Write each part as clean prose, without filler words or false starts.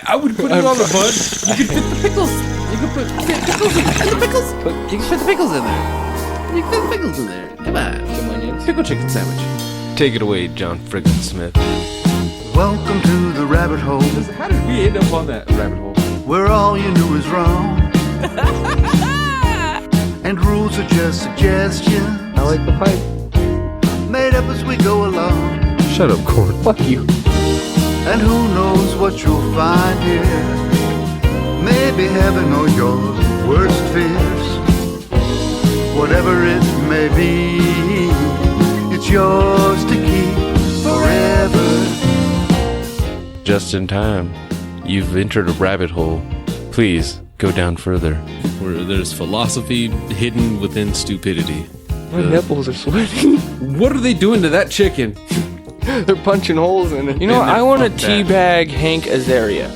I would put it on the bun. You could fit the pickles. You could put pickles in the pickles. You can fit the pickles in there. You can fit the pickles in there. Come on. Some onions. Pickle chicken sandwich. Take it away, John Frickin Smith. Welcome to the rabbit hole, How did we end up on that rabbit hole? where all you knew is wrong. And rules are just suggestions, I like the pipe. made up as we go along. Shut up, Corn. Fuck you. And who knows what you'll find here. Maybe heaven or your worst fears. Whatever it may be, it's yours to keep forever. Just in time. You've entered a rabbit hole. Please go down further. Where there's philosophy hidden within stupidity. My nipples are sweating. What are they doing to that chicken? They're punching holes in it. You know what? Man, I want to fuck that. teabag Hank Azaria.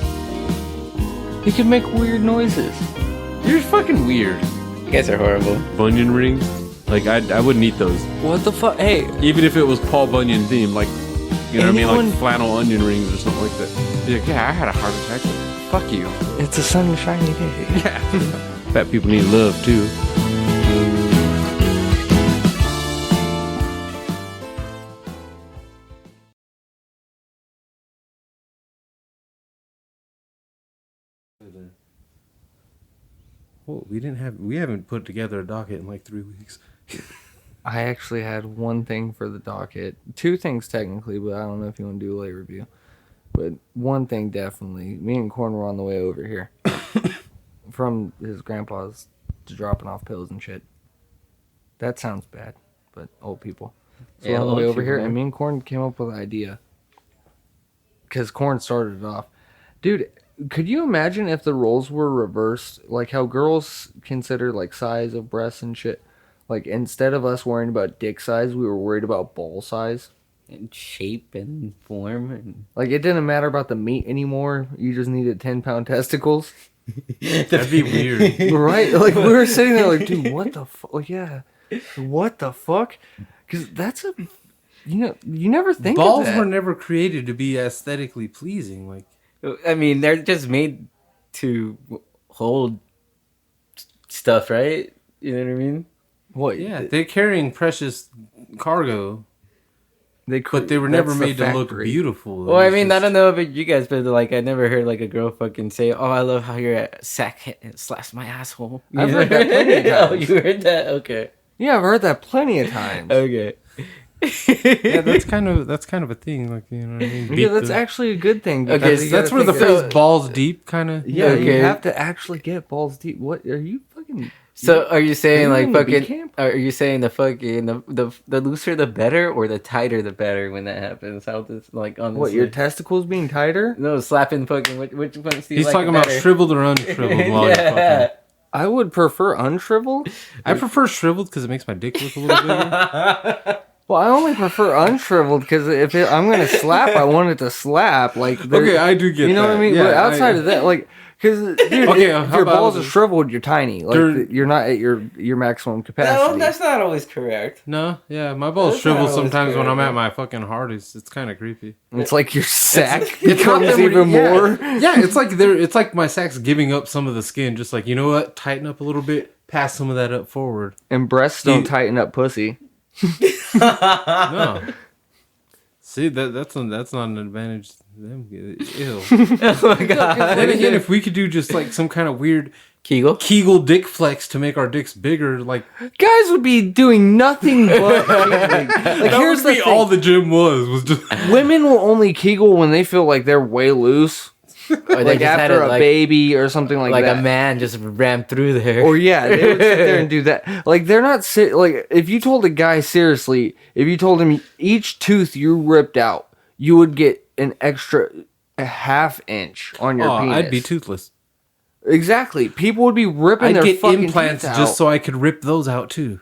He can make weird noises. You're fucking weird. You guys are horrible. Bunyan rings? Like, I wouldn't eat those. What the fuck? Hey, Even if it was Paul Bunyan themed, like, you know what I mean? Anyone- Like flannel onion rings or something like that. Be like, yeah, I had a heart attack. Fuck you. it's a sunshiny day. Yeah. Fat people need love, too. Well, we haven't put together a docket in like 3 weeks. I actually had one thing for the docket. Two things technically, but I don't know if you want to do a late review. But one thing definitely. Me and Corn were on the way over here. From his grandpa's to dropping off pills and shit. That sounds bad, but old people. So Yeah, on the way old over here, people. and me and Corn came up with an idea. Because Corn started it off. Dude, could you imagine if the roles were reversed? Like how girls consider like size of breasts and shit. Like instead of us worrying about dick size, we were worried about ball size. And shape and form and Like it didn't matter about the meat anymore. You just needed 10-pound testicles. That'd be weird. Right? Like we were sitting there like, dude, what the fuck? Like, yeah. What the fuck? Because that's a, you never think Balls of that. were never created to be aesthetically pleasing. Like, I mean, they're just made to hold stuff, right? You know what I mean? What? yeah, they're carrying precious cargo, They but they were never that's the made to look factory. beautiful. Well, I mean, I don't know about you guys, but like, I never heard like a girl fucking say, "Oh, I love how your sack slaps my asshole." I've heard that plenty of Oh, times. you heard that? Okay. Yeah, I've heard that plenty of times. Okay. Yeah, that's kind of a thing. Like, you know what I mean? Yeah, that's actually a good thing. Okay, because so you that's gotta where the think of- phrase "balls deep" kind of. Yeah, you Okay. have to actually get balls deep. What are you fucking? So, are you saying Are you like in the bee fucking? camp? Are you saying the fucking the looser the better, or the tighter the better when that happens? How this like on What, your testicles being tighter? no slapping fucking which ones do you He's like talking about better? shriveled or unshriveled. While you're Yeah. fucking. I would prefer unshriveled. I prefer shriveled because it makes my dick look a little bigger. Well, I only prefer unshriveled because I'm gonna slap, I want it to slap. Like, Okay, I do get you know that. what I mean. Yeah, but outside of that, like, because dude, Okay, if how your about balls are this? shriveled, you're tiny. Like, They're- you're not at your maximum capacity. No, that's not always correct. No, yeah, my balls That's shrivel not always sometimes when fair, I'm at man. my fucking hardest. It's kind of creepy. It's like your sack It's not becomes that we're- even yeah. more. Yeah, it's like it's like my sack's giving up some of the skin. Just like, you know what, tighten up a little bit, pass some of that up forward. And breasts don't tighten up pussy. No, see that's not an advantage. To them, ew. Oh my god. Then again, if we could do just like some kind of weird Kegel. dick flex to make our dicks bigger, like Guys would be doing nothing but like that here's would the be thing. all the gym was just. Women will only kegel when they feel like they're way loose. Or they Like just had after it, a like, baby or something like like that. a man just ran through there. Or yeah, they would sit there and do that. Like they're not like if you told a guy seriously, if you told him each tooth you ripped out, you would get an extra a half inch on your penis. I'd be toothless. Exactly. People would be ripping I'd their get fucking implants teeth out. just so I could rip those out too.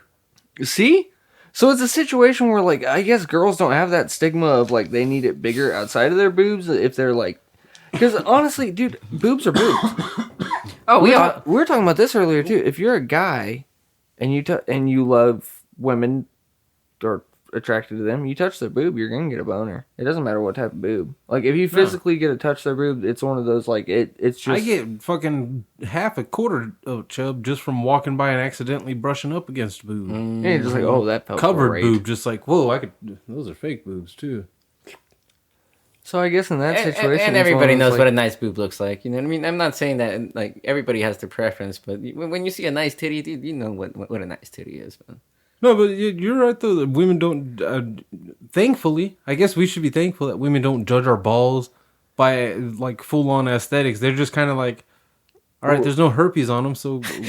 See? So it's a situation where like I guess girls don't have that stigma of like they need it bigger outside of their boobs if they're like because honestly, dude, boobs are boobs. oh, we were talking about this earlier too. If you're a guy and you love women or attracted to them. You touch their boob, you're gonna get a boner. It doesn't matter what type of boob. Like if you physically get to touch their boob, it's one of those like it's just. I get fucking half a quarter of chub just from walking by and accidentally brushing up against boob. And you're just like, oh, that felt covered great. boob, just like whoa, I could. Those are fake boobs too. So I guess in that situation, and everybody knows what a nice boob looks like. You know what I mean? I'm not saying that like everybody has their preference, but when you see a nice titty, dude, you know what a nice titty is, man. No, but you're right though. That women don't. Thankfully, I guess we should be thankful that women don't judge our balls by like full on aesthetics. They're just kind of like, all right, there's no herpes on them, so that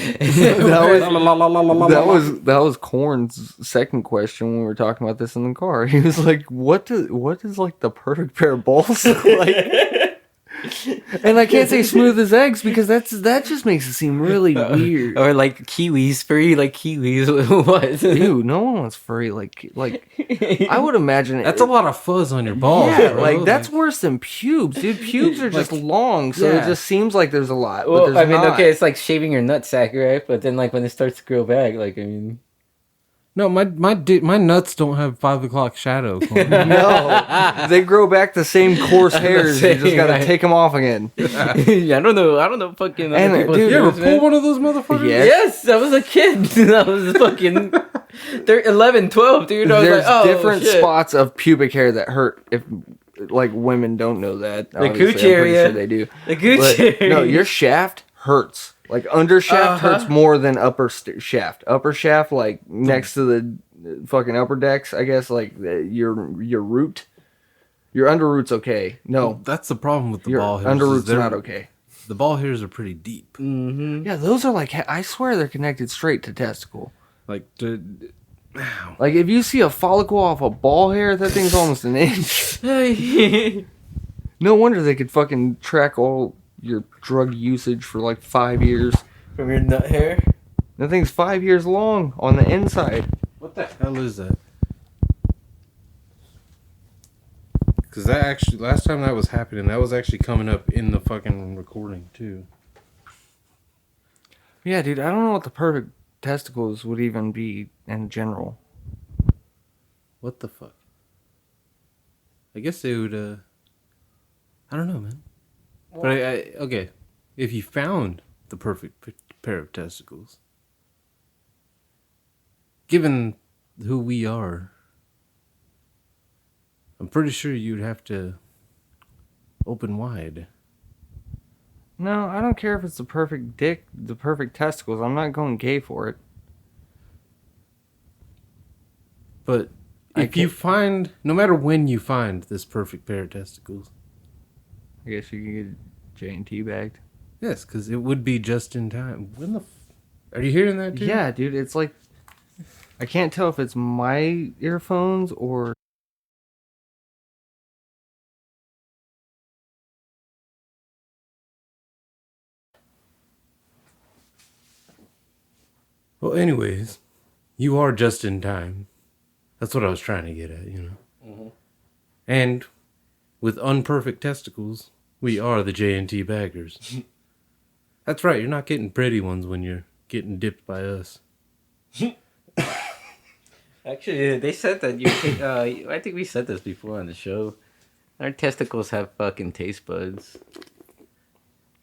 was Korn's second question when we were talking about this in the car. He was like, what does like the perfect pair of balls look like? And I can't say smooth as eggs because that just makes it seem really weird. Or like kiwis, furry like kiwis. What? Ew, no one wants furry like I would imagine that's a lot of fuzz on your balls. Yeah, bro. like that's worse than pubes, dude. Pubes are just long, so it just seems like there's a lot. Well, but I mean, okay, it's like shaving your nutsack, right? But then like when it starts to grow back, like I mean. No, my nuts don't have 5 o'clock shadow. No, they grow back the same coarse hairs. You just gotta take them off again. Yeah, I don't know, fucking. And dude, you ever pull one of those motherfuckers? Yes. I was a kid. I was fucking 11, 12, dude. I was There's like, oh, different shit. spots of pubic hair that hurt. If like women don't know that, the cooch area, sure they do. The cooch area. No, your shaft hurts. Like under shaft hurts more than upper shaft. Upper shaft, like next to the fucking upper decks, I guess. Like your root, your under root's okay. No, that's the problem with the your ball hairs. Under root's not okay. The ball hairs are pretty deep. Mm-hmm. Yeah, those are like I swear they're connected straight to testicle. Like if you see a follicle off a ball hair, that thing's almost an inch. No wonder they could fucking track all your drug usage for like 5 years. From your nut hair? That thing's 5 years long on the inside. What the hell is that? Because that actually, last time that was happening, that was actually coming up in the fucking recording too. Yeah, dude, I don't know what the perfect testicles would even be in general. What the fuck? I guess they would, I don't know, man. But okay, if you found the perfect pair of testicles, given who we are, I'm pretty sure you'd have to open wide. No, I don't care if it's the perfect dick, the perfect testicles. I'm not going gay for it. But if you find, no matter when you find this perfect pair of testicles, I guess you can get J&T bagged. yes, because it would be just in time. When the are you hearing that, dude? Yeah, dude, it's like I can't tell if it's my earphones or Well, anyways, you are just in time. That's what I was trying to get at, you know. Mm-hmm. And with unperfect testicles, we are the J&T baggers. That's right, you're not getting pretty ones when you're getting dipped by us. Actually, they said that you take, I think we said this before on the show. Our testicles have fucking taste buds.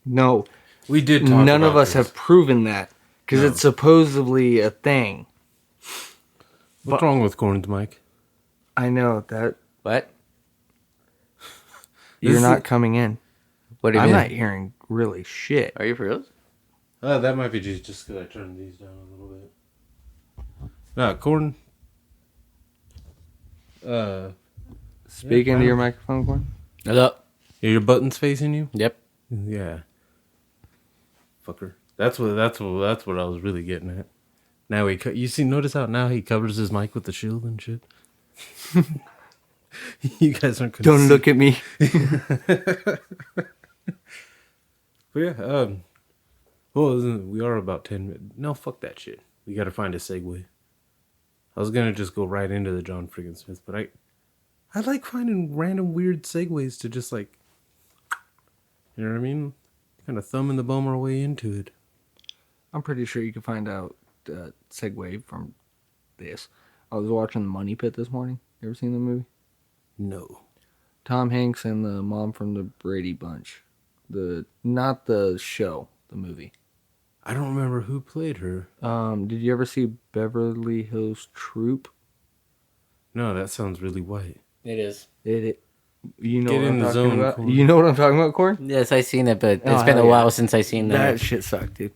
no. We did talk None of about us this. have proven that because it's supposedly a thing. What's wrong with Corn's mic? I know that What? you're not coming in. What do you I'm mean? not hearing really shit. Are you for real? That might be just because I turned these down a little bit. No, Corn. Speak into your microphone, Corn. Hello? Are your buttons facing you? Yep. Yeah. Fucker. That's what I was really getting at. Now notice how now he covers his mic with the shield and shit. You guys aren't gonna Don't look at me. But yeah, well, we are about 10 minutes. No, fuck that shit. We gotta find a segue. I was gonna just go right into the John Frickin Smith, but I like finding random weird segues to just like, you know what I mean? Kind of thumbing the bum our way into it. I'm pretty sure you can find out segue from this. I was watching Money Pit this morning. You ever seen the movie? No. Tom Hanks and the mom from the Brady Bunch. Not the show, the movie. I don't remember who played her. Did you ever see Beverly Hills Troop? No, that sounds really white. It is. You know Get what in I'm the talking zone, about? Corey. You know what I'm talking about, Corey? Yes, I seen it, but Oh, it's been a hell while yeah. since I seen That that. shit sucked, dude.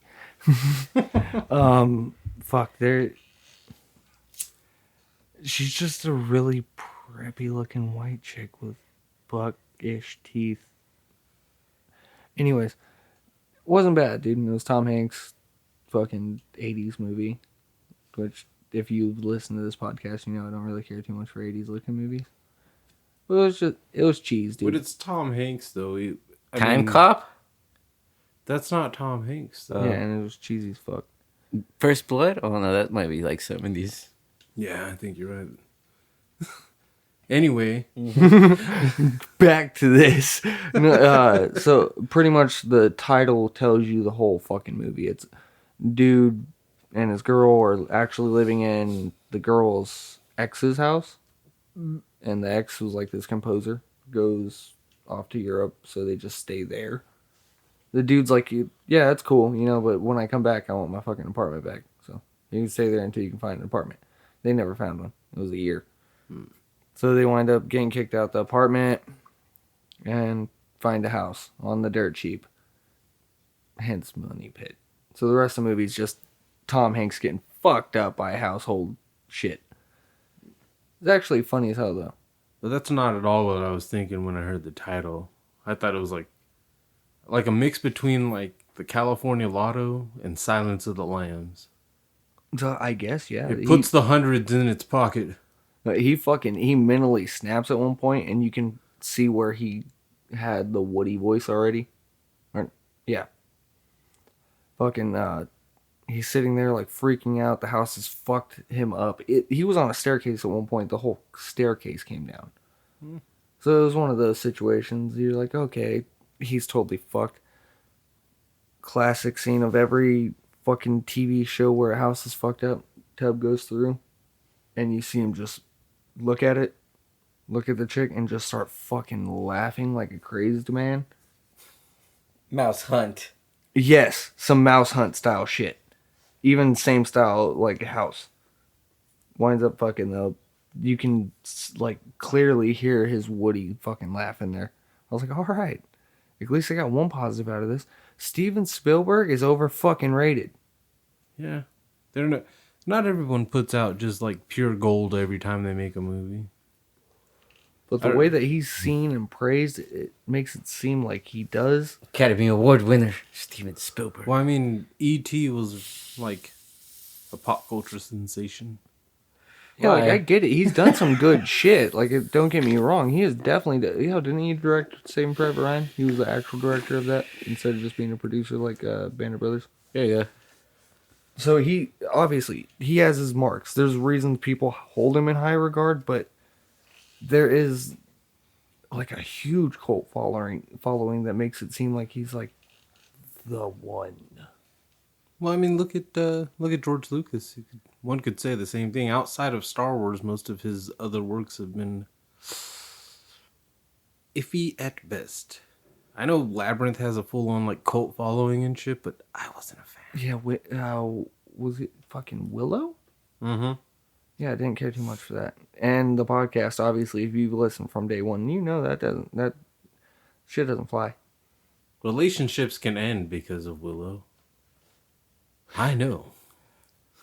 Fuck, she's just a really preppy looking white chick with buck-ish teeth. Anyways, wasn't bad, dude. It was Tom Hanks' fucking 80s movie, which, if you listen to this podcast, you know I don't really care too much for 80s looking movies. But it was cheese, dude. But it's Tom Hanks, though. Time Cop? That's not Tom Hanks, though. Yeah, and it was cheesy as fuck. First Blood? Oh no, that might be like 70s. Yeah, I think you're right. Anyway. Back to this. No, so pretty much the title tells you the whole fucking movie. It's dude and his girl are actually living in the girl's ex's house, and the ex was like this composer, goes off to Europe, so they just stay there. The dude's like, yeah, that's cool, but when I come back, I want my fucking apartment back. So you can stay there until you can find an apartment. They never found one. It was a year. So they wind up getting kicked out the apartment and find a house on the dirt cheap. Hence Money Pit. So the rest of the movie is just Tom Hanks getting fucked up by household shit. It's actually funny as hell, though. But that's not at all what I was thinking when I heard the title. I thought it was like a mix between like the California Lotto and Silence of the Lambs. So I guess, yeah. It puts the hundreds in its pocket. He mentally snaps at one point, and you can see where he had the Woody voice already. Yeah. Fucking, he's sitting there like freaking out. The house has fucked him up. He was on a staircase at one point. The whole staircase came down. So it was one of those situations. You're like, okay, he's totally fucked. Classic scene of every fucking TV show where a house is fucked up. Tub goes through, and you see him just look at it, look at the chick, and just start fucking laughing like a crazed man. Mouse Hunt. Yes, some Mouse Hunt style shit. Even same style, like a house. Winds up fucking though. You can like clearly hear his Woody fucking laughing there. I was like, all right, at least I got one positive out of this. Steven Spielberg is over fucking rated. Yeah. They're not everyone puts out just like pure gold every time they make a movie. But the way that he's seen and praised, it makes it seem like he does. Academy Award winner, Steven Spielberg. Well, I mean, E.T. was like a pop culture sensation. Yeah, like Why? I get it. He's done some good shit. Like, don't get me wrong. He is definitely. Didn't he direct Saving Private Ryan? He was the actual director of that instead of just being a producer like Band of Brothers. Yeah. So he obviously he has his marks. There's reasons people hold him in high regard, but there is like a huge cult following that makes it seem like he's like the one. Well, I mean, look at George Lucas. One could say the same thing. Outside of Star Wars, most of his other works have been iffy at best. I know Labyrinth has a full-on like cult following and shit, but I wasn't a fan. Yeah, was it fucking Willow? Mm-hmm. Yeah, I didn't care too much for that. And the podcast, obviously, if you've listened from day one, you know that shit doesn't fly. Relationships can end because of Willow. I know.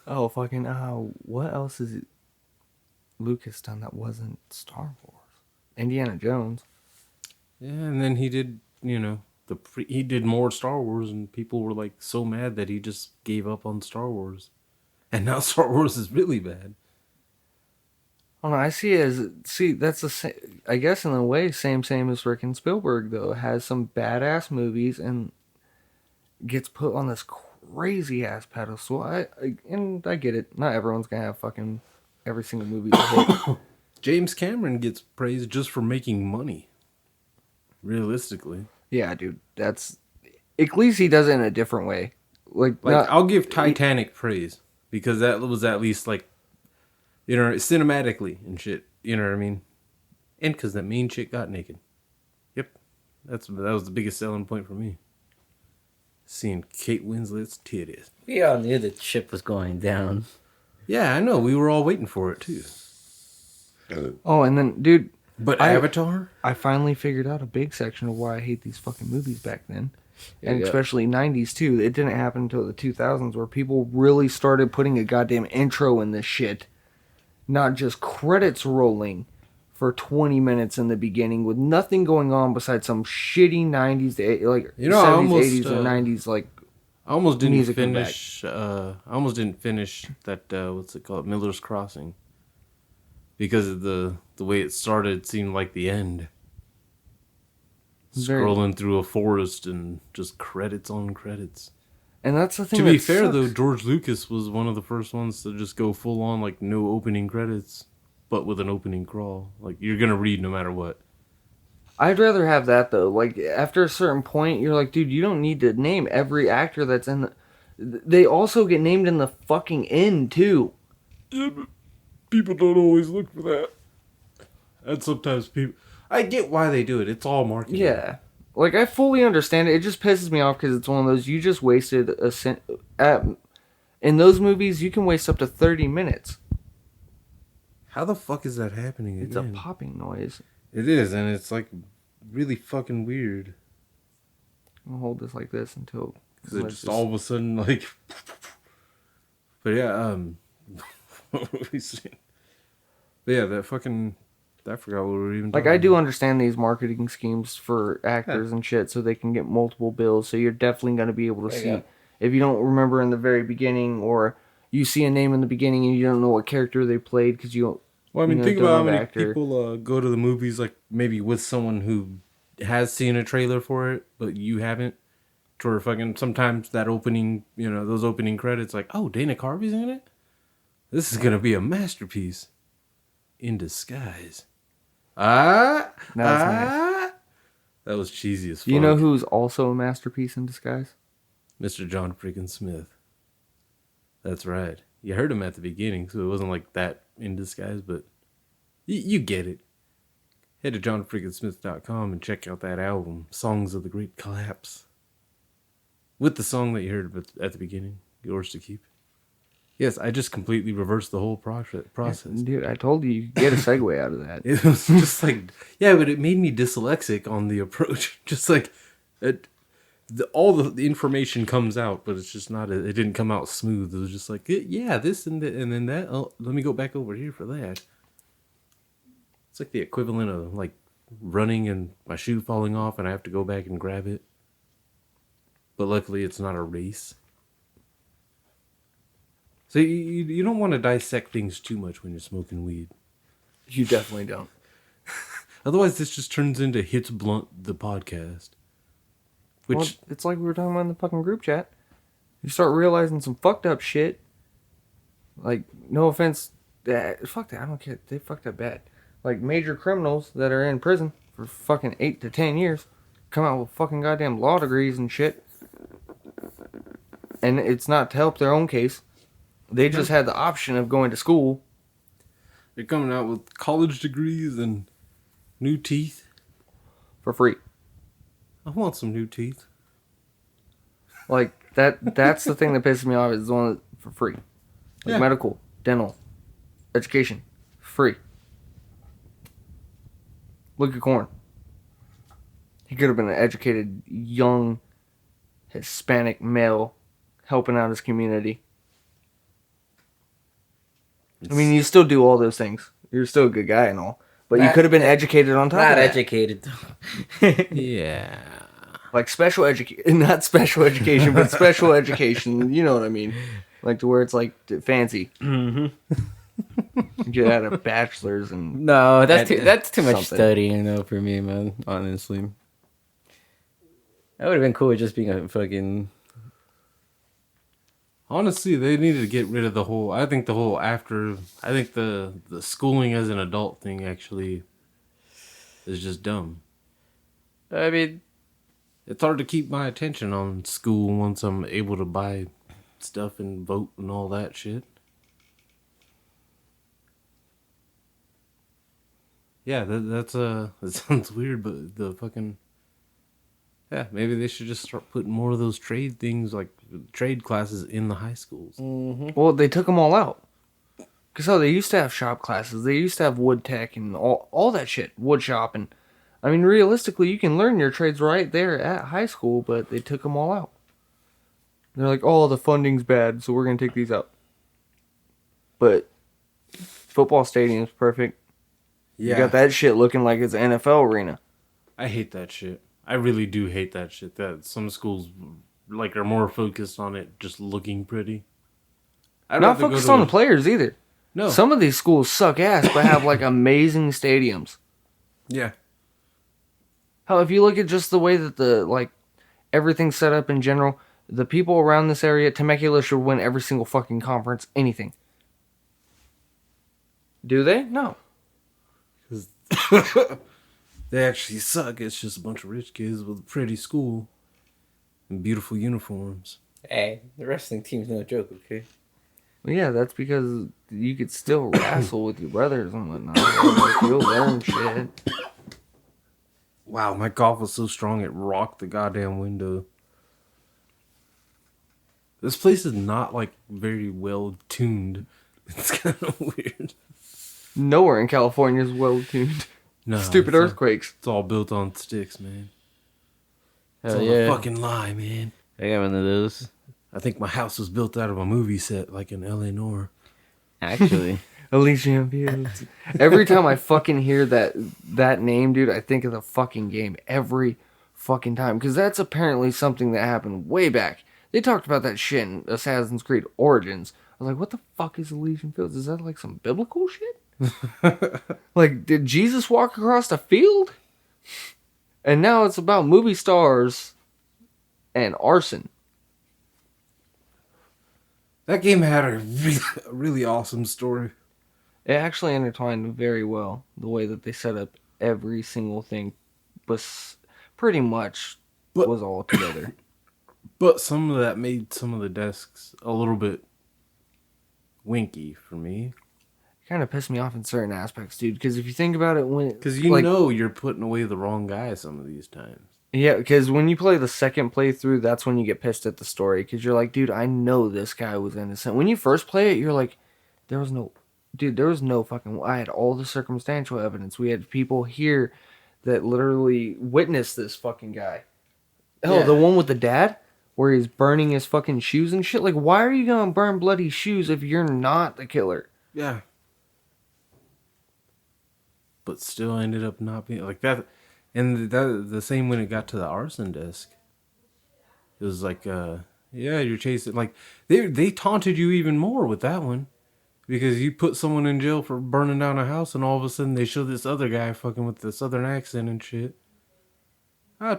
Oh, fucking, what else is it Lucas done that wasn't Star Wars? Indiana Jones. Yeah, and then he did, he did more Star Wars, and people were like so mad that he just gave up on Star Wars. And now Star Wars is really bad. Oh no, I see it that's the same. I guess in a way, same as Frickin Spielberg though. Has some badass movies and gets put on this crazy ass pedestal. I get it. Not everyone's gonna have fucking every single movie to hit. James Cameron gets praised just for making money. Realistically. Yeah, dude. That's at least he does it in a different way. Like I'll give Titanic praise because that was at least like You know, cinematically and shit. You know what I mean? And because that mean chick got naked. Yep. That was the biggest selling point for me. Seeing Kate Winslet's titties. We all knew the ship was going down. Yeah, I know. We were all waiting for it, too. Oh, and then, dude... But Avatar? I finally figured out a big section of why I hate these fucking movies back then. And Yeah. especially 90s, too. It didn't happen until the 2000s where people really started putting a goddamn intro in this shit. Not just credits rolling for 20 minutes in the beginning with nothing going on besides some shitty 90s, like You know, 70s, 80s, or 90s, like... I almost didn't music from finish. I almost didn't finish that. What's it called? Miller's Crossing. Because of the way it started seemed like the end. Very- Scrolling through a forest and just credits on credits. And that's the thing. To be that fair, sucks. though, George Lucas was one of the first ones to just go full on like no opening credits, but with an opening crawl. Like you're gonna read no matter what. I'd rather have that though. Like after a certain point, you're like, dude, you don't need to name every actor that's in the. They also get named in the fucking end too. Yeah, but people don't always look for that. And sometimes people. I get why they do it. It's all marketing. Yeah, like I fully understand it. It just pisses me off because it's one of those you just wasted a cent. In those movies, you can waste up to 30 minutes. How the fuck is that happening It's again? a popping noise. It is, and it's like really fucking weird. I'll hold this like this until. Because it just all of a sudden, like. But yeah, what were we saying? But yeah, that fucking. I forgot what we were even Like, talking I do about. understand these marketing schemes for actors and shit so they can get multiple bills. So you're definitely going to be able to see. Yeah. If you don't remember in the very beginning or you see a name in the beginning and you don't know what character they played because you don't. Well, I mean, you know, think don't about how know the many actor. people go to the movies, like maybe with someone who has seen a trailer for it, but you haven't. Or fucking sometimes that opening, those opening credits, like, oh, Dana Carvey's in it? This is going to be a masterpiece in disguise. Nice. That was cheesy as fuck. You know who's also a masterpiece in disguise? Mr. John Frickin Smith. That's right. You heard him at the beginning, so it wasn't like that in disguise, but you get it. Head to johnfrickinsmith.com and check out that album, Songs of the Great Collapse. With the song that you heard at the beginning, Yours to Keep. Yes, I just completely reversed the whole process. Dude, I told you you could get a segue out of that. It was just like, yeah, but it made me dyslexic on the approach. Just like, all the information comes out, but it's just not, it didn't come out smooth. It was just like, yeah, this and then that. Oh, let me go back over here for that. It's like the equivalent of like running and my shoe falling off and I have to go back and grab it. But luckily it's not a race. So you don't want to dissect things too much when you're smoking weed. You definitely don't. Otherwise, this just turns into Hits Blunt, the podcast. Which, Well, it's like we were talking about in the fucking group chat. You start realizing some fucked up shit. Like, no offense. Fuck that. I don't care. They fucked up bad. Like, major criminals that are in prison for fucking 8 to 10 years come out with fucking goddamn law degrees and shit. And it's not to help their own case. They just had the option of going to school. they're coming out with college degrees and new teeth. For free. I want some new teeth. Like, that's the thing that pisses me off is the one that, for free. Like, Yeah. medical, dental, education, free. Look at Corn. He could have been an educated, young, Hispanic male helping out his community. I mean, you still do all those things. You're still a good guy and all. But you could have been educated on top Not of that. educated. Yeah. Like special education, not special education, but special education. You know what I mean? Like to where it's like fancy. Mm-hmm. You had a bachelor's and No, that's too much something. studying though for me, man. Honestly, that would have been cool with just being a fucking. Honestly, they needed to get rid of the whole. I think the schooling as an adult thing actually is just dumb. I mean, It's hard to keep my attention on school once I'm able to buy stuff and vote and all that shit. Yeah, that sounds weird, but the fucking yeah, maybe they should just start putting more of those trade things like trade classes in the high schools. Well, they took them all out. Because they used to have shop classes. They used to have wood tech and all that shit. Wood shop. And, I mean, realistically, you can learn your trades right there at high school, but they took them all out. They're like, oh, the funding's bad, so we're going to take these out. But football stadium's perfect. Yeah, You got that shit looking like it's an NFL arena. I hate that shit. I really do hate that shit. That some schools like are more focused on it just looking pretty. I'd Not rather go focused to on a- the players either. No. Some of these schools suck ass, but have like amazing stadiums. Yeah. Hell, if you look at just the way that everything's set up in general, the people around this area, Temecula should win every single fucking conference, anything. Do they? No. They actually suck. It's just a bunch of rich kids with a pretty school and beautiful uniforms. Hey, the wrestling team's no joke, okay? Well, yeah, that's because you could still wrestle with your brothers and whatnot. You'll learn shit. Wow, my golf was so strong it rocked the goddamn window. This place is not like very well tuned. It's kind of weird. Nowhere in California is well tuned. No, Stupid it's earthquakes. It's all built on sticks, man. It's Hell all yeah. a fucking lie, man. I got one of those. I think my house was built out of a movie set, like in L.A. Noire. Actually. Elysian Fields. Every time I fucking hear that name, dude, I think of the fucking game. Every fucking time. Because that's apparently something that happened way back. They talked about that shit in Assassin's Creed Origins. I was like, what the fuck is Elysian Fields? Is that like some biblical shit? Like, did Jesus walk across the field? And now it's about movie stars and arson. That game had a really awesome story. It actually intertwined very well. The way that they set up every single thing was pretty much But- was all together. But some of that made some of the desks a little bit winky for me. Kind of pissed me off in certain aspects, dude. Because if you think about it, Because you know you're putting away the wrong guy some of these times. yeah, because when you play the second playthrough, that's when you get pissed at the story. Because you're like, dude, I know this guy was innocent. When you first play it, you're like, there was no fucking. I had all the circumstantial evidence. We had people here that literally witnessed this fucking guy. Hell, Yeah. the one with the dad, where he's burning his fucking shoes and shit. Like, why are you gonna burn bloody shoes if you're not the killer? Yeah. But still ended up not being like that. And that the same when it got to the arson desk. It was like, yeah, you're chasing. Like, they taunted you even more with that one. Because you put someone in jail for burning down a house, and all of a sudden they show this other guy fucking with the southern accent and shit.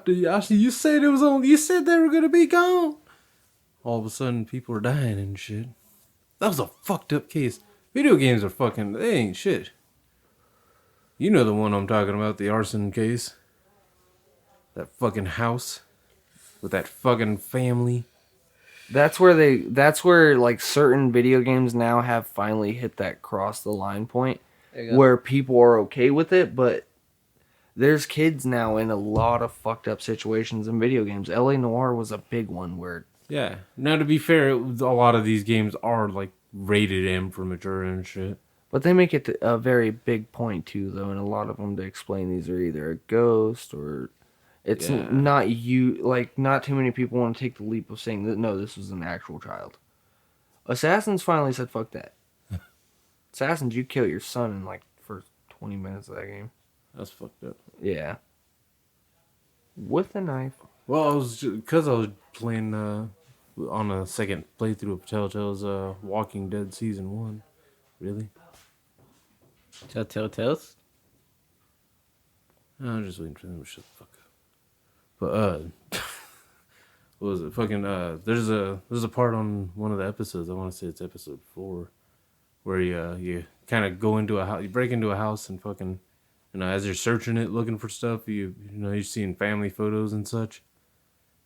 You said it was on. You said they were gonna be gone. All of a sudden, people are dying and shit. That was a fucked up case. Video games are fucking. They ain't shit. You know the one I'm talking about, the arson case. That fucking house with that fucking family. That's where like certain video games now have finally hit that cross the line point where people are okay with it, but there's kids now in a lot of fucked up situations in video games. LA Noire was a big one where Yeah. Now, to be fair, a lot of these games are like rated M for mature and shit. but they make it a very big point too, though, and a lot of them to explain these are either a ghost or it's Yeah. not you. Like, not too many people want to take the leap of saying that no, this was an actual child. Assassins finally said, "Fuck that." Assassins, you kill your son in like first 20 minutes of that game. That's fucked up. Yeah, with a knife. Well, because I was playing on a second playthrough of Telltale's Walking Dead Season 1. Really? Telltales? I'm just waiting for them to shut the fuck up. But, what was it? Fucking, there's a part on one of the episodes, I want to say it's episode 4, where you kind of go into a house, you break into a house and fucking, as you're searching it, looking for stuff, you're seeing family photos and such.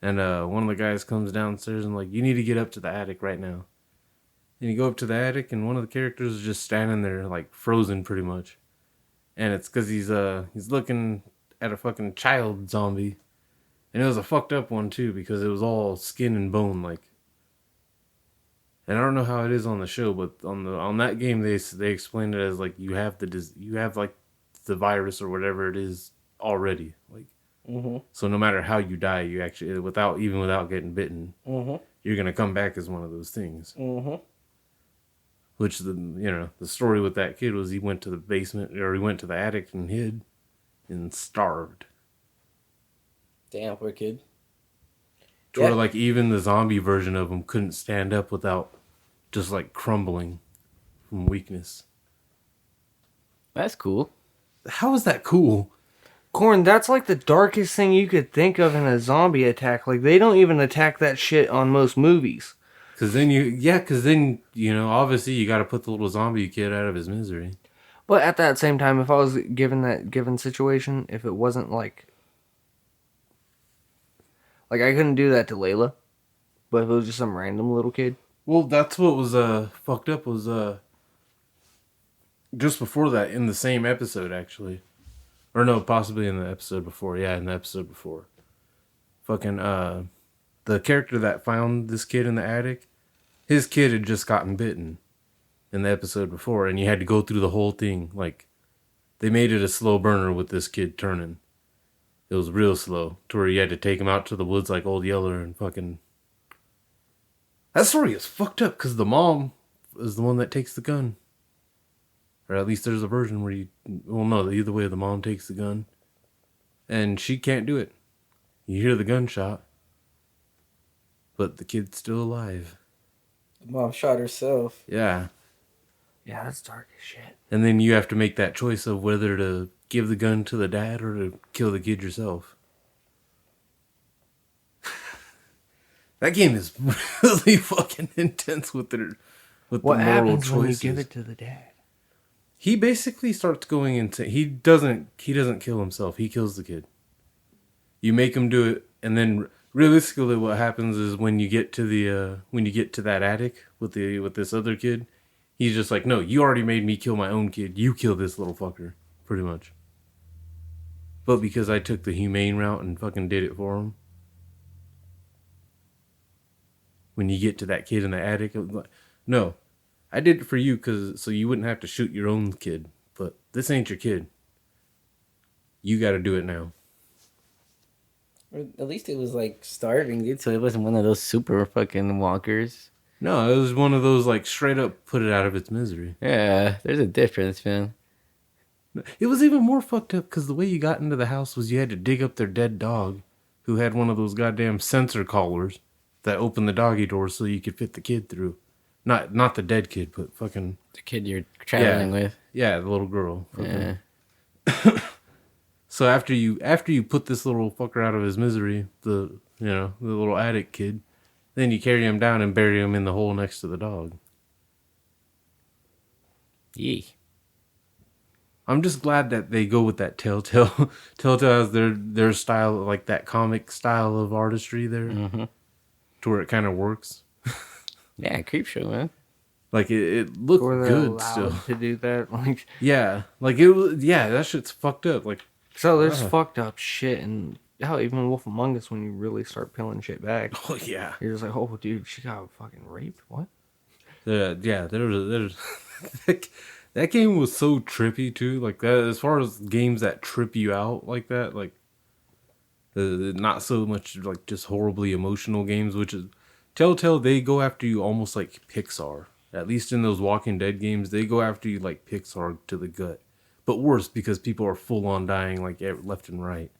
And one of the guys comes downstairs and like, you need to get up to the attic right now. And you go up to the attic and one of the characters is just standing there like frozen pretty much. and it's because he's looking at a fucking child zombie, and it was a fucked up one too because it was all skin and bone like. And I don't know how it is on the show, but on that game they explained it as like you have like the virus or whatever it is already like. Mm-hmm. So no matter how you die, you actually without getting bitten, you're gonna come back as one of those things. Mm-hmm. Which the story with that kid was he went to the basement or he went to the attic and hid, and starved. Damn, poor kid. To where like even the zombie version of him couldn't stand up without just like crumbling from weakness. That's cool. How is that cool? Corn, that's like the darkest thing you could think of in a zombie attack. Like, they don't even attack that shit on most movies. Because then obviously you got to put the little zombie kid out of his misery. But at that same time, if I was given situation, if it wasn't like I couldn't do that to Layla, but if it was just some random little kid. Well, that's what was fucked up was just before that in the same episode actually. Or no, possibly in the episode before. Yeah, in the episode before. Fucking the character that found this kid in the attic, his kid had just gotten bitten in the episode before, and you had to go through the whole thing. Like, they made it a slow burner with this kid turning. It was real slow, to where you had to take him out to the woods like Old Yeller and fucking... That story is fucked up, because the mom is the one that takes the gun. Or at least there's a version where either way, the mom takes the gun. And she can't do it. You hear the gunshot. But the kid's still alive. The mom shot herself. Yeah. Yeah, that's dark as shit. And then you have to make that choice of whether to give the gun to the dad or to kill the kid yourself. That game is really fucking intense with the What moral happens choices. when you give it to the dad? He basically starts going into he doesn't kill himself. He kills the kid. You make him do it, and then realistically, what happens is when you get to that attic with this other kid, he's just like, no, you already made me kill my own kid. You kill this little fucker, pretty much. But because I took the humane route and fucking did it for him, when you get to that kid in the attic, it was like, no. I did it for you so you wouldn't have to shoot your own kid. But this ain't your kid. You got to do it now. Or at least it was like starving, dude. So it wasn't one of those super fucking walkers. No, it was one of those like straight up put it out of its misery. Yeah, there's a difference, man. It was even more fucked up because the way you got into the house was you had to dig up their dead dog, who had one of those goddamn sensor collars that opened the doggy door so you could fit the kid through. Not the dead kid, but fucking... The kid you're traveling with. Yeah, the little girl. Yeah. So after you put this little fucker out of his misery, the little attic kid, then you carry him down and bury him in the hole next to the dog. Yee. I'm just glad that they go with that Telltale. Telltale has their style, like that comic style of artistry there, to where it kind of works. Yeah, creep show, man. Like it looked good still to do that. Like, yeah, like it was. Yeah, that shit's fucked up. Like, so there's fucked up shit, and hell, even Wolf Among Us, when you really start peeling shit back, oh yeah, you're just like, oh dude, she got fucking raped. What? Yeah, there's that game was so trippy too. Like that, as far as games that trip you out like that, like not so much like just horribly emotional games, which is Telltale. They go after you almost like Pixar. At least in those Walking Dead games, they go after you like Pixar to the gut. But worse, because people are full on dying like left and right.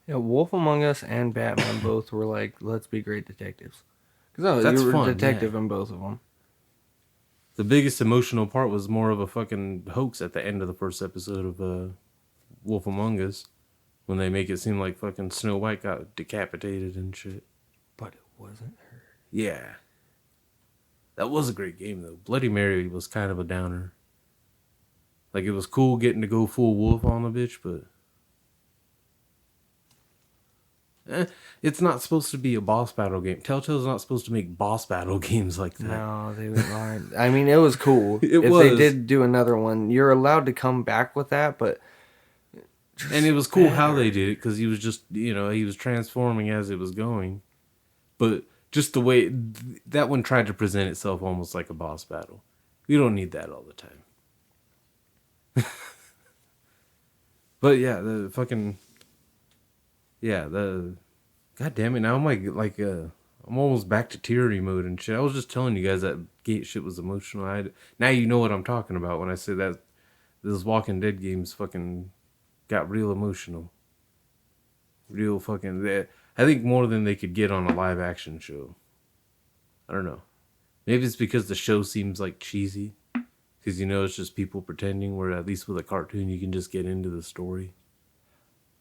Yeah, Wolf Among Us and Batman both were like, let's be great detectives. Because That's you were fun, a detective yeah. in both of them. The biggest emotional part was more of a fucking hoax at the end of the first episode of Wolf Among Us. When they make it seem like fucking Snow White got decapitated and shit. But it wasn't her. Yeah. That was a great game, though. Bloody Mary was kind of a downer. Like, it was cool getting to go full wolf on the bitch, but... It's not supposed to be a boss battle game. Telltale's not supposed to make boss battle games like that. No, they aren't. I mean, it was cool. It if was. they did do another one, you're allowed to come back with that, but And it was cool how they did it, because he was just, he was transforming as it was going. But just the way that one tried to present itself almost like a boss battle. We don't need that all the time. But yeah, the fucking... Yeah, God damn it, now I'm I'm almost back to tyranny mode and shit. I was just telling you guys that gate shit was emotional. Now you know what I'm talking about when I say that this Walking Dead game's fucking got real emotional. Real fucking... I think more than they could get on a live action show. I don't know. Maybe it's because the show seems like cheesy. Because it's just people pretending, where at least with a cartoon you can just get into the story.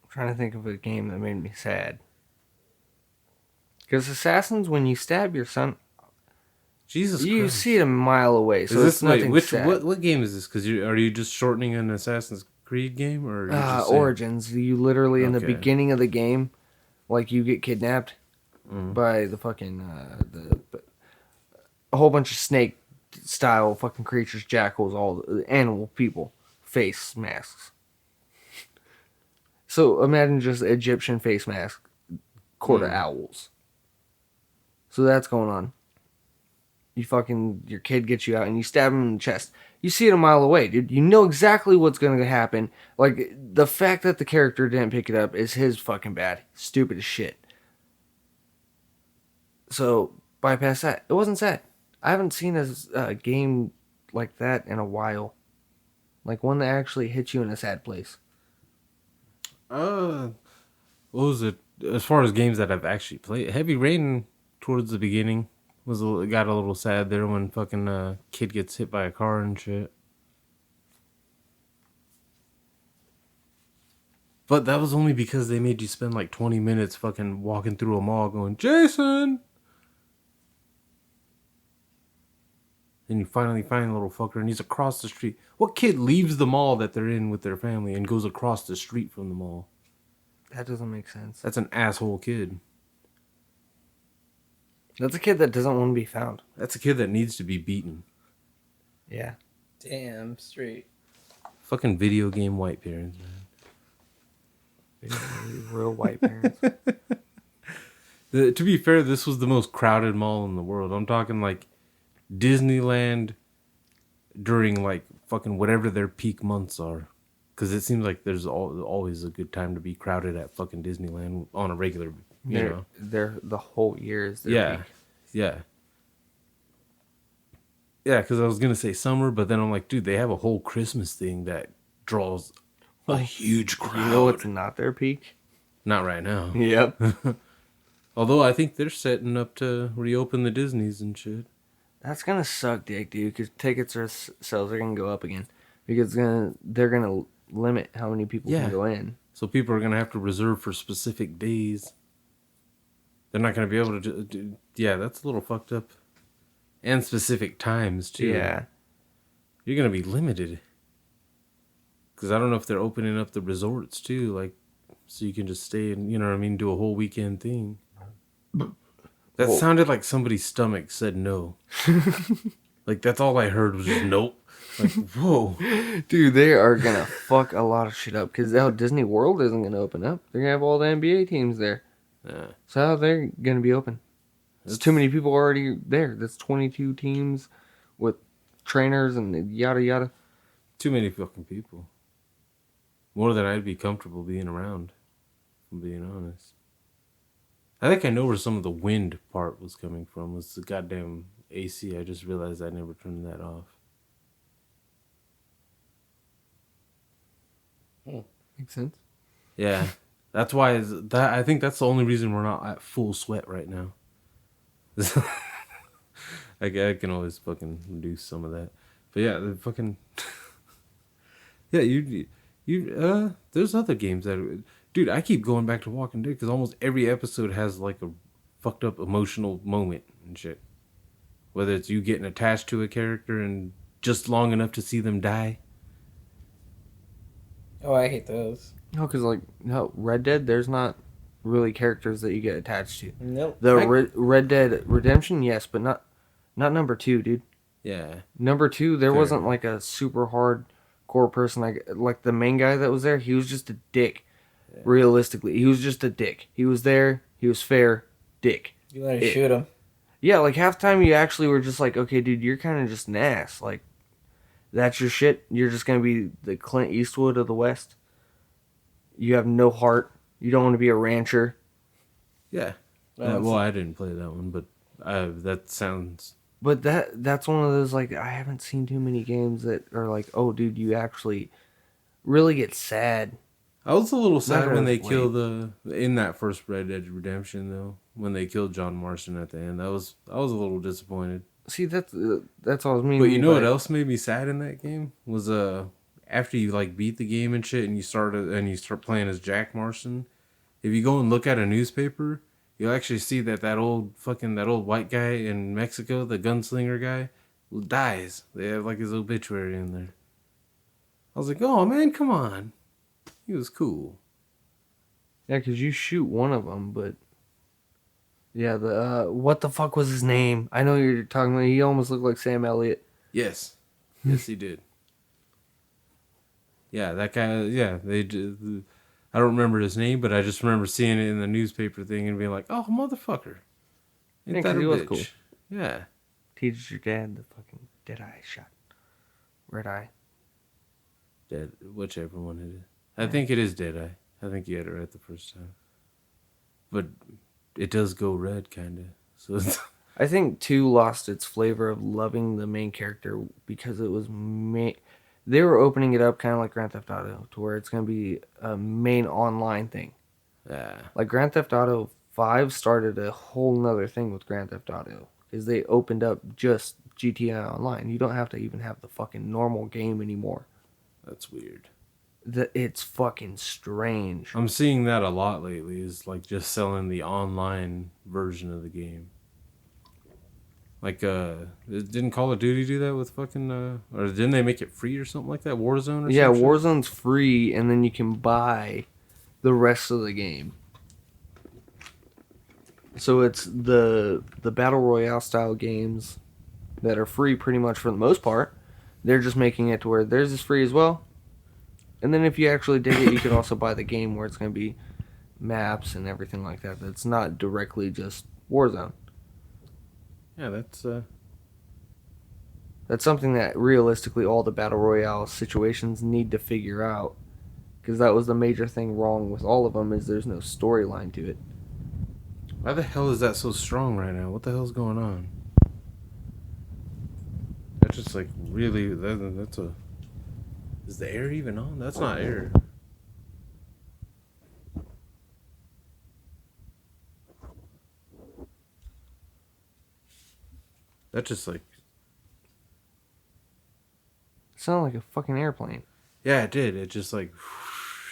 I'm trying to think of a game that made me sad. Because Assassins, when you stab your son, Jesus you Christ. see it a mile away, so it's nothing sad. What game is this? Because are you just shortening an Assassin's Creed game, or are you just saying... Origins. You literally in the Okay. beginning of the game, like you get kidnapped by the fucking a whole bunch of snake style fucking creatures, jackals, all animal people, face masks. So imagine just Egyptian face mask, quarter owls. So that's going on. Your kid gets you out and you stab him in the chest. You see it a mile away, dude. You know exactly what's going to happen. Like, the fact that the character didn't pick it up is his fucking bad. Stupid as shit. So, bypass that. It wasn't sad. I haven't seen a game like that in a while. Like, one that actually hits you in a sad place. What was it? As far as games that I've actually played, Heavy Rain towards the beginning got a little sad there when fucking kid gets hit by a car and shit. But that was only because they made you spend like 20 minutes fucking walking through a mall going, Jason! Then you finally find the little fucker and he's across the street. What kid leaves the mall that they're in with their family and goes across the street from the mall? That doesn't make sense. That's an asshole kid. That's a kid that doesn't want to be found. That's a kid that needs to be beaten. Yeah. Damn straight. Fucking video game white parents, man. Real white parents. To be fair, this was the most crowded mall in the world. I'm talking like Disneyland during like fucking whatever their peak months are. Because it seems like there's always a good time to be crowded at fucking Disneyland on a regular, They're the whole year is their Yeah. peak. Yeah. Yeah, because I was going to say summer, but then I'm like, dude, they have a whole Christmas thing that draws a huge crowd. You know it's not their peak? Not right now. Yep. Although I think they're setting up to reopen the Disneys and shit. That's gonna suck, dick, dude. Because tickets sales are gonna go up again. Because they're gonna limit how many people Yeah. can go in. So people are going to have to reserve for specific days. They're not going to be able to do... Yeah, that's a little fucked up. And specific times, too. Yeah. You're going to be limited. Because I don't know if they're opening up the resorts, too. Like, so you can just stay and, do a whole weekend thing. That sounded like somebody's stomach said no. Like, that's all I heard was just nope. Like, whoa. Dude, they are gonna fuck a lot of shit up. Because now Disney World isn't gonna open up. They're gonna have all the NBA teams there. Yeah. So how they're gonna be open? There's too many people already there. That's 22 teams with trainers and yada yada. Too many fucking people. More than I'd be comfortable being around, if I'm being honest. I think I know where some of the wind part was coming from. Was the goddamn AC. I just realized I never turned that off. Makes sense. Yeah. That's why I think that's the only reason we're not at full sweat right now. I can always fucking reduce some of that. But yeah, the fucking... Yeah, there's other games that... Dude, I keep going back to Walking Dead because almost every episode has like a fucked up emotional moment and shit. Whether it's you getting attached to a character and just long enough to see them die. Oh, I hate those. No, because Red Dead, there's not really characters that you get attached to. Nope. The Red Dead Redemption, yes, but not number 2, dude. Yeah. Number 2, there Fair wasn't enough. like a super hardcore person like the main guy that was there. He was just a dick. Yeah. Realistically, he was just a dick. He was there. He was fair. Dick. You want to shoot him? Yeah, like half time you actually were just like, okay, dude, you're kind of just an ass. Like, that's your shit. You're just gonna be the Clint Eastwood of the West. You have no heart. You don't want to be a rancher. Yeah. Well, Well, I didn't play that one, but that sounds. But that's one of those, like, I haven't seen too many games that are like, oh, dude, you actually really get sad. I was a little sad Matter when of they weight. killed in that first Red Dead Redemption though. When they killed John Marston at the end, I was a little disappointed. See, that's all I was meaning. But you know what by- else made me sad in that game was after you like beat the game and shit, and you start playing as Jack Marston. If you go and look at a newspaper, you'll actually see that old white guy in Mexico, the gunslinger guy, dies. They have like his obituary in there. I was like, oh man, come on, he was cool. Yeah, because you shoot one of them, but yeah, the what the fuck was his name? I know you're talking about. He almost looked like Sam Elliott. Yes, yes, he did. Yeah, that guy. Yeah, I don't remember his name, but I just remember seeing it in the newspaper thing and being like, "Oh, motherfucker!" Yeah, Ain't 'cause that a he was bitch? cool. Yeah, Teaches your dad the fucking dead eye shot. Red eye. dead. Whichever one it is. I think it is Deadeye. I think you had it right the first time. But it does go red, kind of. So it's, I think 2 lost its flavor of loving the main character because it was they were opening it up kind of like Grand Theft Auto to where it's going to be a main online thing. yeah. Like Grand Theft Auto 5 started a whole nother thing with Grand Theft Auto because they opened up just GTA Online. You don't have to even have the fucking normal game anymore. That's weird. It's fucking strange. I'm seeing that a lot lately. Is like just selling the online version of the game. Like, didn't Call of Duty do that with fucking, or didn't they make it free or something like that? Warzone or Yeah, some shit? Warzone's free, and then you can buy the rest of the game. So it's the Battle Royale style games that are free pretty much for the most part. They're just making it to where theirs is free as well. And then if you actually dig it, you can also buy the game where it's going to be maps and everything like that. That's not directly just Warzone. Yeah, that's, That's something that realistically all the Battle Royale situations need to figure out. Because that was the major thing wrong with all of them is there's no storyline to it. why the hell is that so strong right now? What the hell's going on? That's just like really, that's a, is the air even on? That's not air. That's just like, It sounded like a fucking airplane. yeah, it did. It just like,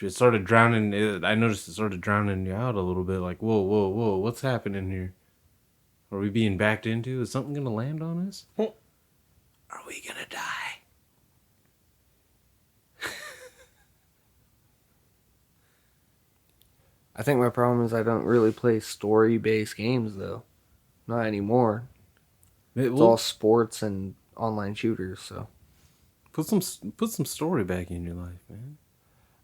it started drowning. I noticed it started drowning you out a little bit. Like, whoa, whoa, whoa, what's happening here? Are we being backed into? Is something gonna land on us? Are we gonna die? I think my problem is I don't really play story-based games, though. Not anymore. It's all sports and online shooters, so. put some story back in your life, man.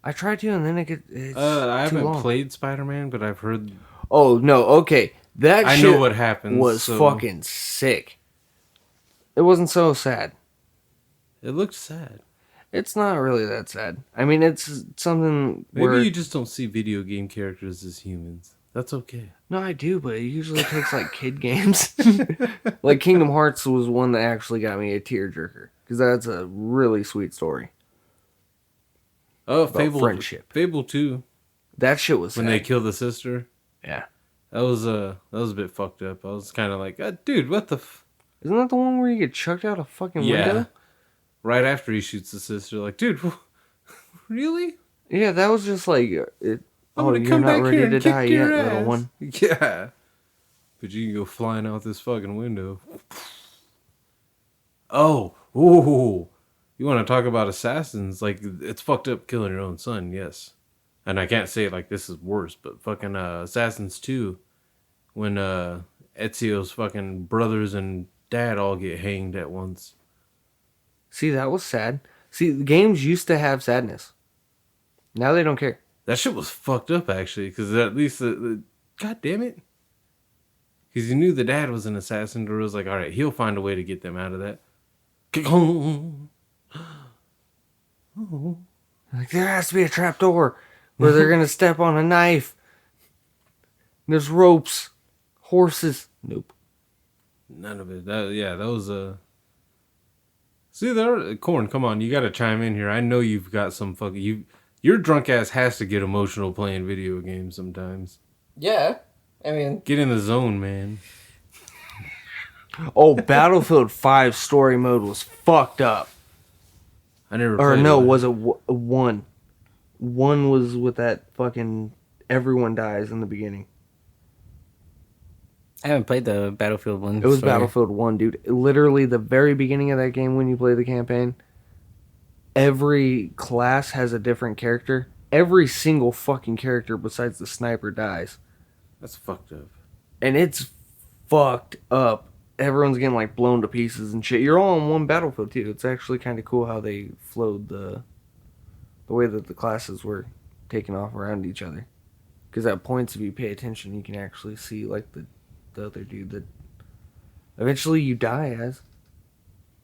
I tried to, and then it's I too haven't long. played Spider-Man, but I've heard. Oh, no, okay. That I shit know what happens. was so fucking sick. It wasn't so sad. It looked sad. It's not really that sad. I mean, it's something Maybe where... you just don't see video game characters as humans. That's okay. No, I do, but it usually takes, like, kid games. Like, Kingdom Hearts was one that actually got me a tearjerker. Because that's a really sweet story. Oh, About friendship. Fable 2. That shit was When sad. they kill the sister. Yeah. That was a bit fucked up. I was kind of like, dude, what the Isn't that the one where you get chucked out a fucking window? Right after he shoots the sister, like, dude, really? Yeah, that was just like... I'm Oh, gonna you're come not back ready here to and kick die your yet, ass. little one. Yeah. But you can go flying out this fucking window. Oh, ooh. You want to talk about assassins? Like, it's fucked up killing your own son, yes. and I can't say it like this is worse, but fucking Assassins 2, when Ezio's fucking brothers and dad all get hanged at once. See, that was sad. See, the games used to have sadness. Now they don't care. That shit was fucked up, actually, because at least God damn it. Because he knew the dad was an assassin, or it was like, all right, he'll find a way to get them out of that. Like, there has to be a trapdoor where they're gonna step on a knife. There's ropes, horses. Nope. None of it. That was See, there, Corn, come on, you gotta chime in here. I know you've got some fucking your drunk ass has to get emotional playing video games sometimes. Yeah, I mean, Get in the zone, man. Oh, Battlefield 5 story mode was fucked up. I never. Or played no, it. was it 1? 1 was with that fucking everyone dies in the beginning. I haven't played the Battlefield one. It was story. Battlefield 1, dude. Literally, the very beginning of that game when you play the campaign, every class has a different character. Every single fucking character besides the sniper dies. That's fucked up. And it's fucked up. Everyone's getting, like, blown to pieces and shit. You're all on one battlefield, too. It's actually kind of cool how they flowed the way that the classes were taking off around each other. Because at points, if you pay attention, you can actually see, like, the other dude that eventually you die as.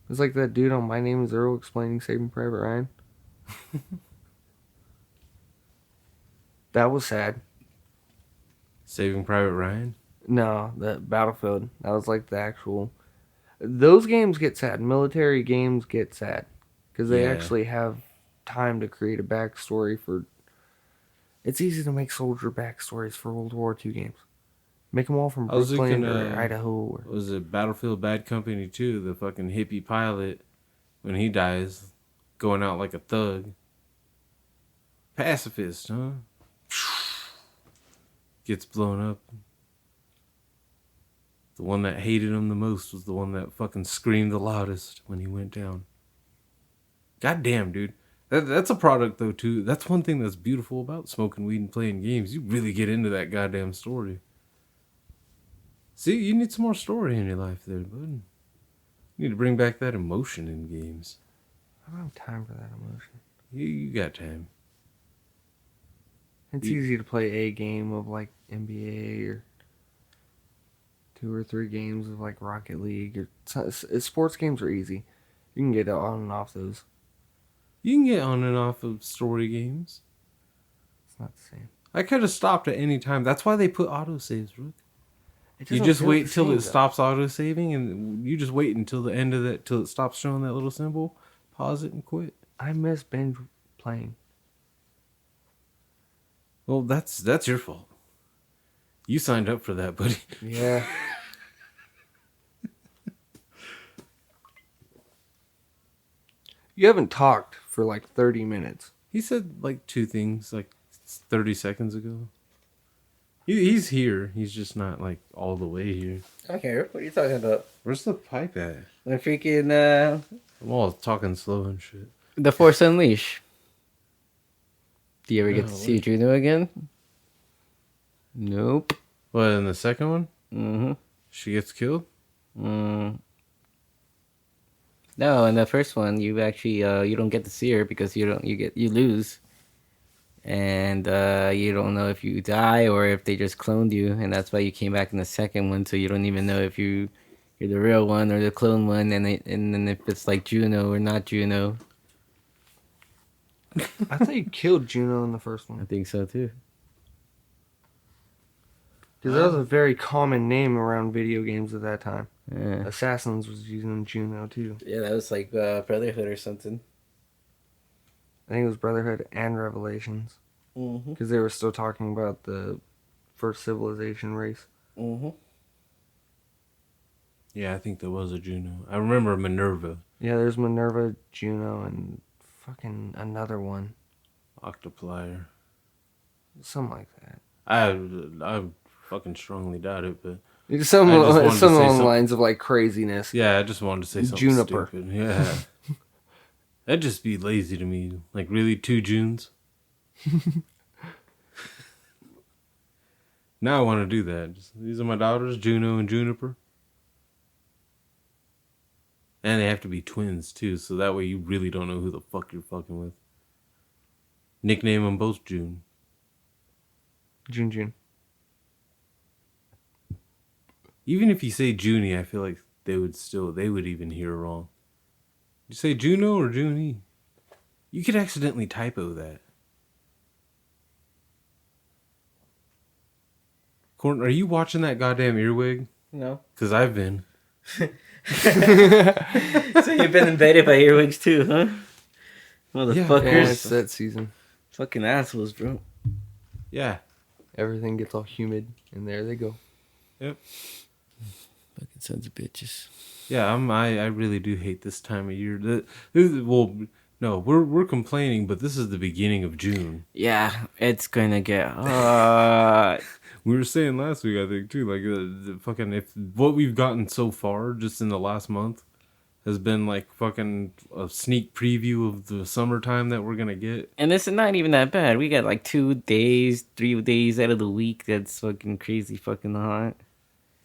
It's like that dude on My Name is Earl explaining Saving Private Ryan. That was sad. Saving Private Ryan. No, the Battlefield. That was like the actual. Those games get sad. Military games get sad. Because they Yeah. actually have time to create a backstory for. It's easy to make soldier backstories for World War II games. Make them all from I was Brooklyn thinking, or Idaho. Or... Was it Battlefield Bad Company 2? The fucking hippie pilot, when he dies, going out like a thug. Pacifist, huh? Gets blown up. The one that hated him the most was the one that fucking screamed the loudest when he went down. God damn, dude. That's a product, though, too. That's one thing that's beautiful about smoking weed and playing games. You really get into that goddamn story. See, you need some more story in your life there, bud. You need to bring back that emotion in games. I don't have time for that emotion. You got time. It's easy to play a game of like NBA or 2 or 3 games of like Rocket League or sports games are easy. You can get on and off those. You can get on and off of story games. It's not the same. I could have stopped at any time. That's why they put autosaves, Rook. It You doesn't just feel wait the till same, it though. stops autosaving, and you just wait until the end of that, till it stops showing that little symbol. Pause it and quit. I miss binge playing. Well, that's your fault. You signed up for that, buddy. Yeah. You haven't talked for like 30 minutes. He said like 2 things like 30 seconds ago. He's here. He's just not like all the way here. Okay, what are you talking about? Where's the pipe at? The freaking I'm all talking slow and shit. The Force Unleashed. Do you ever get to No, see Juno again? Nope. What, in the second one? Mm-hmm. She gets killed? No, in the first one, you actually you don't get to see her because you lose, and you don't know if you die or if they just cloned you, and that's why you came back in the second one. So you don't even know if you're the real one or the clone one, and then if it's like Juno or not Juno. I thought you killed Juno in the first I one. think so too. Because that was a very common name around video games at that time. Yeah, Assassins was using Juno too. yeah, that was like Brotherhood or something. I think it was Brotherhood and Revelations. Mm-hmm. Because they were still talking about the first civilization race. Mm-hmm. Yeah, I think there was a Juno. I remember Minerva. Yeah, there's Minerva, Juno, and fucking another one. Octoplier. Something like that. I fucking strongly doubt it, but Some I just wanted to some say along the something. lines of like craziness. yeah, I just wanted to say something Juniper. stupid. Yeah. That'd just be lazy to me. Like, really, 2 Junes? Now I want to do that. These are my daughters, Juno and Juniper. And they have to be twins, too, so that way you really don't know who the fuck you're fucking with. Nickname them both June. June. Even if you say Junie, I feel like they would even hear wrong. You say Juno or Junie? You could accidentally typo that. Corn, are you watching that goddamn earwig? No. Because I've been. So you've been invaded by earwigs too, huh? Motherfuckers. Yeah, it's that season. Fucking assholes, bro. Yeah. Everything gets all humid, and there they go. Yep. Fucking sons of bitches. Yeah, I really do hate this time of year. No, we're complaining, but this is the beginning of June. Yeah, it's gonna get hot. We were saying last week, I think, too, like, the fucking, if what we've gotten so far, just in the last month, has been, like, fucking a sneak preview of the summertime that we're gonna get. And this is not even that bad. We got like 2 days, 3 days out of the week that's fucking crazy fucking hot.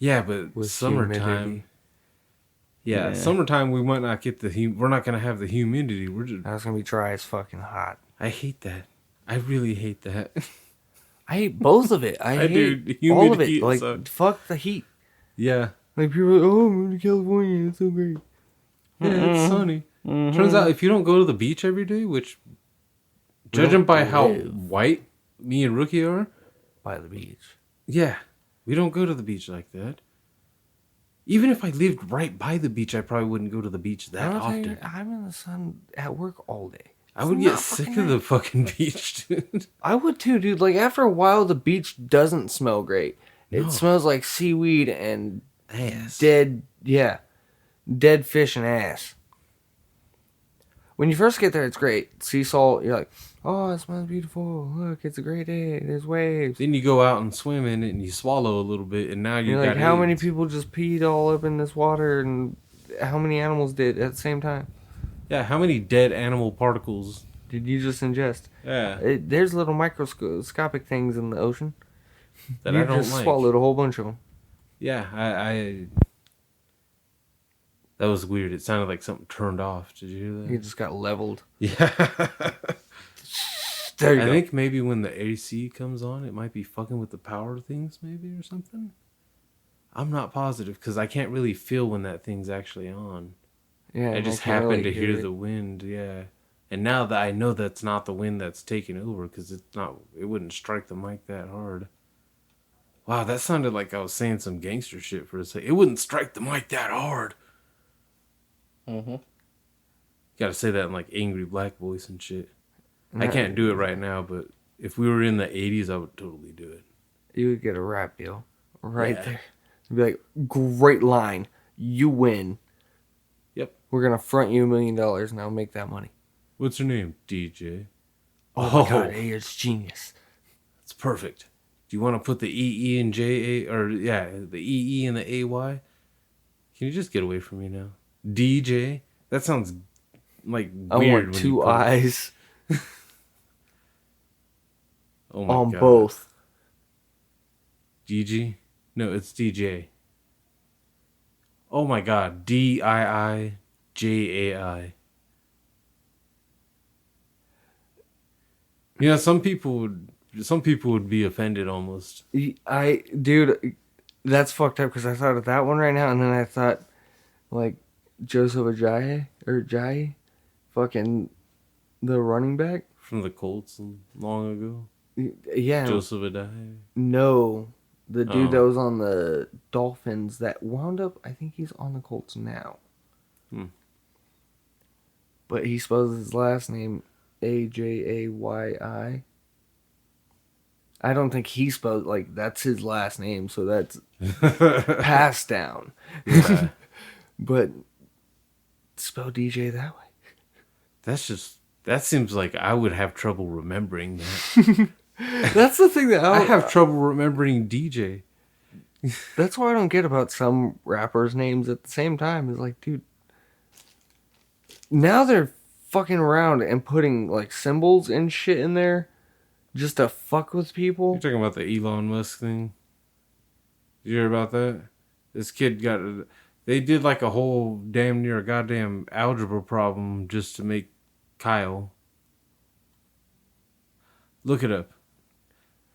Yeah, but With summertime... humidity. Yeah, summertime we might not get we're not gonna have the humidity. We're just... That's gonna be dry as fucking hot. I hate that. I really hate that. I hate both of it. I hate all of it. humidity Like, sucks. fuck the heat. Yeah. Like, people are like, oh, I'm moving to California. It's so great. Yeah, it's sunny. Turns out if you don't go to the beach every day, which, judging by how white me and Rookie are, By the beach. yeah, we don't go to the beach like that. Even if I lived right by the beach, I probably wouldn't go to the beach that often. I'm in the sun at work all day. I would get sick of the fucking beach, dude. I would too, dude. Like, after a while, the beach doesn't smell great. It No. smells like seaweed and Ass. dead fish and ass. When you first get there, it's great. Sea salt, you're like, oh, it smells beautiful. Look, it's a great day. There's waves. Then you go out and swim in it and you swallow a little bit, and now you You're got like, how many AIDS. people just peed all up in this water, and how many animals did at the same time? Yeah, how many dead animal particles? Did you just ingest? Yeah, There's little microscopic things in the ocean. that You I don't just like. swallowed a whole bunch of them. Yeah, I. That was weird. It sounded like something turned off. Did you hear You that? just got leveled. Yeah. There you I go. think maybe when the AC comes on, it might be fucking with the power things, maybe, or something. I'm not positive because I can't really feel when that thing's actually on. Yeah, I and just can't happen really to hear it. the wind, yeah. And now that I know that's not the wind that's taking over, because it wouldn't strike the mic that hard. Wow, that sounded like I was saying some gangster shit for a second. It wouldn't strike the mic that hard. Mm-hmm. Gotta say that in like angry black voice and shit. I No. can't do it right now, but if we were in the 80s, I would totally do it. You would get a rap deal right Yeah. there. You'd be like, great line. You win. Yep. We're going to front you $1 million and I'll make that money. What's her name? DJ. Oh my God, hey, it's genius. It's perfect. Do you want to put the EE and JA, or yeah, the EE and the AY? Can you just get away from me now? DJ? That sounds like I weird. want when you 2 put it- eyes Oh my on God. both. DG? No, it's DJ. Oh my God. DIIJAI. You know, some people would be offended almost. Dude, that's fucked up because I thought of that one right now and then I thought, like, Joseph Ajayi, or Jai, fucking the running back. From the Colts long ago. Yeah. Joseph Adai. No. The dude Oh. that was on the Dolphins that wound up, I think he's on the Colts now. Hmm. But he spells his last name Ajayi. I don't think he spelled, like, that's his last name, so that's passed down. Yeah. But spell DJ that way. That seems like I would have trouble remembering that. That's the thing that I have trouble remembering DJ. That's what I don't get about some rappers' names at the same time. Is like, dude, now they're fucking around and putting like symbols and shit in there just to fuck with people. You're talking about the Elon Musk thing? You hear about that? This kid got. They did like a whole damn near goddamn algebra problem just to make Kyle. Look it up.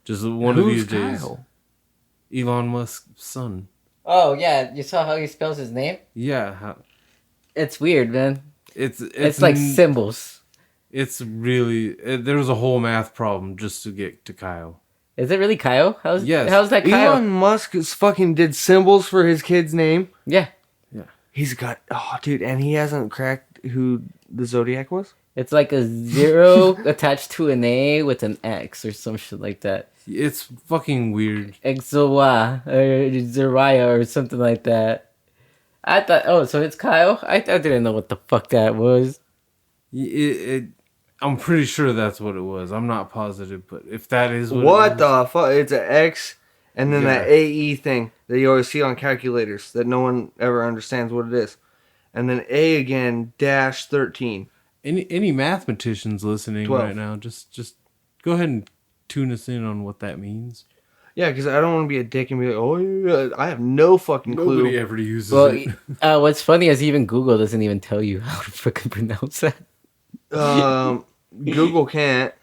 Just one of Who's these days. Kyle? Elon Musk's son. Oh yeah, you saw how he spells his name? Yeah, It's weird, man. it's Like symbols. It's really there was a whole math problem just to get to Kyle. Is it really Kyle? How's Yes. How's that Kyle? Elon Musk is fucking did symbols for his kid's name. Yeah, He's got dude, and he hasn't cracked who the Zodiac was. it's like a 0 attached to an A with an X or some shit like that. It's fucking weird. Exowa or Zariah or something like that. I thought, oh, so it's Kyle? I didn't know what the fuck that was. I'm pretty sure that's what it was. I'm not positive, but if that is What it the fuck? It's an X, and then Yeah. that AE thing that you always see on calculators that no one ever understands what it is, and then A again -13. any mathematicians listening 12. right now, just go ahead and tune us in on what that means. Yeah, because I don't want to be a dick and be like, oh yeah, I have no fucking clue. Nobody ever uses Well, it. what's funny is even Google doesn't even tell you how to freaking pronounce that. Google can't.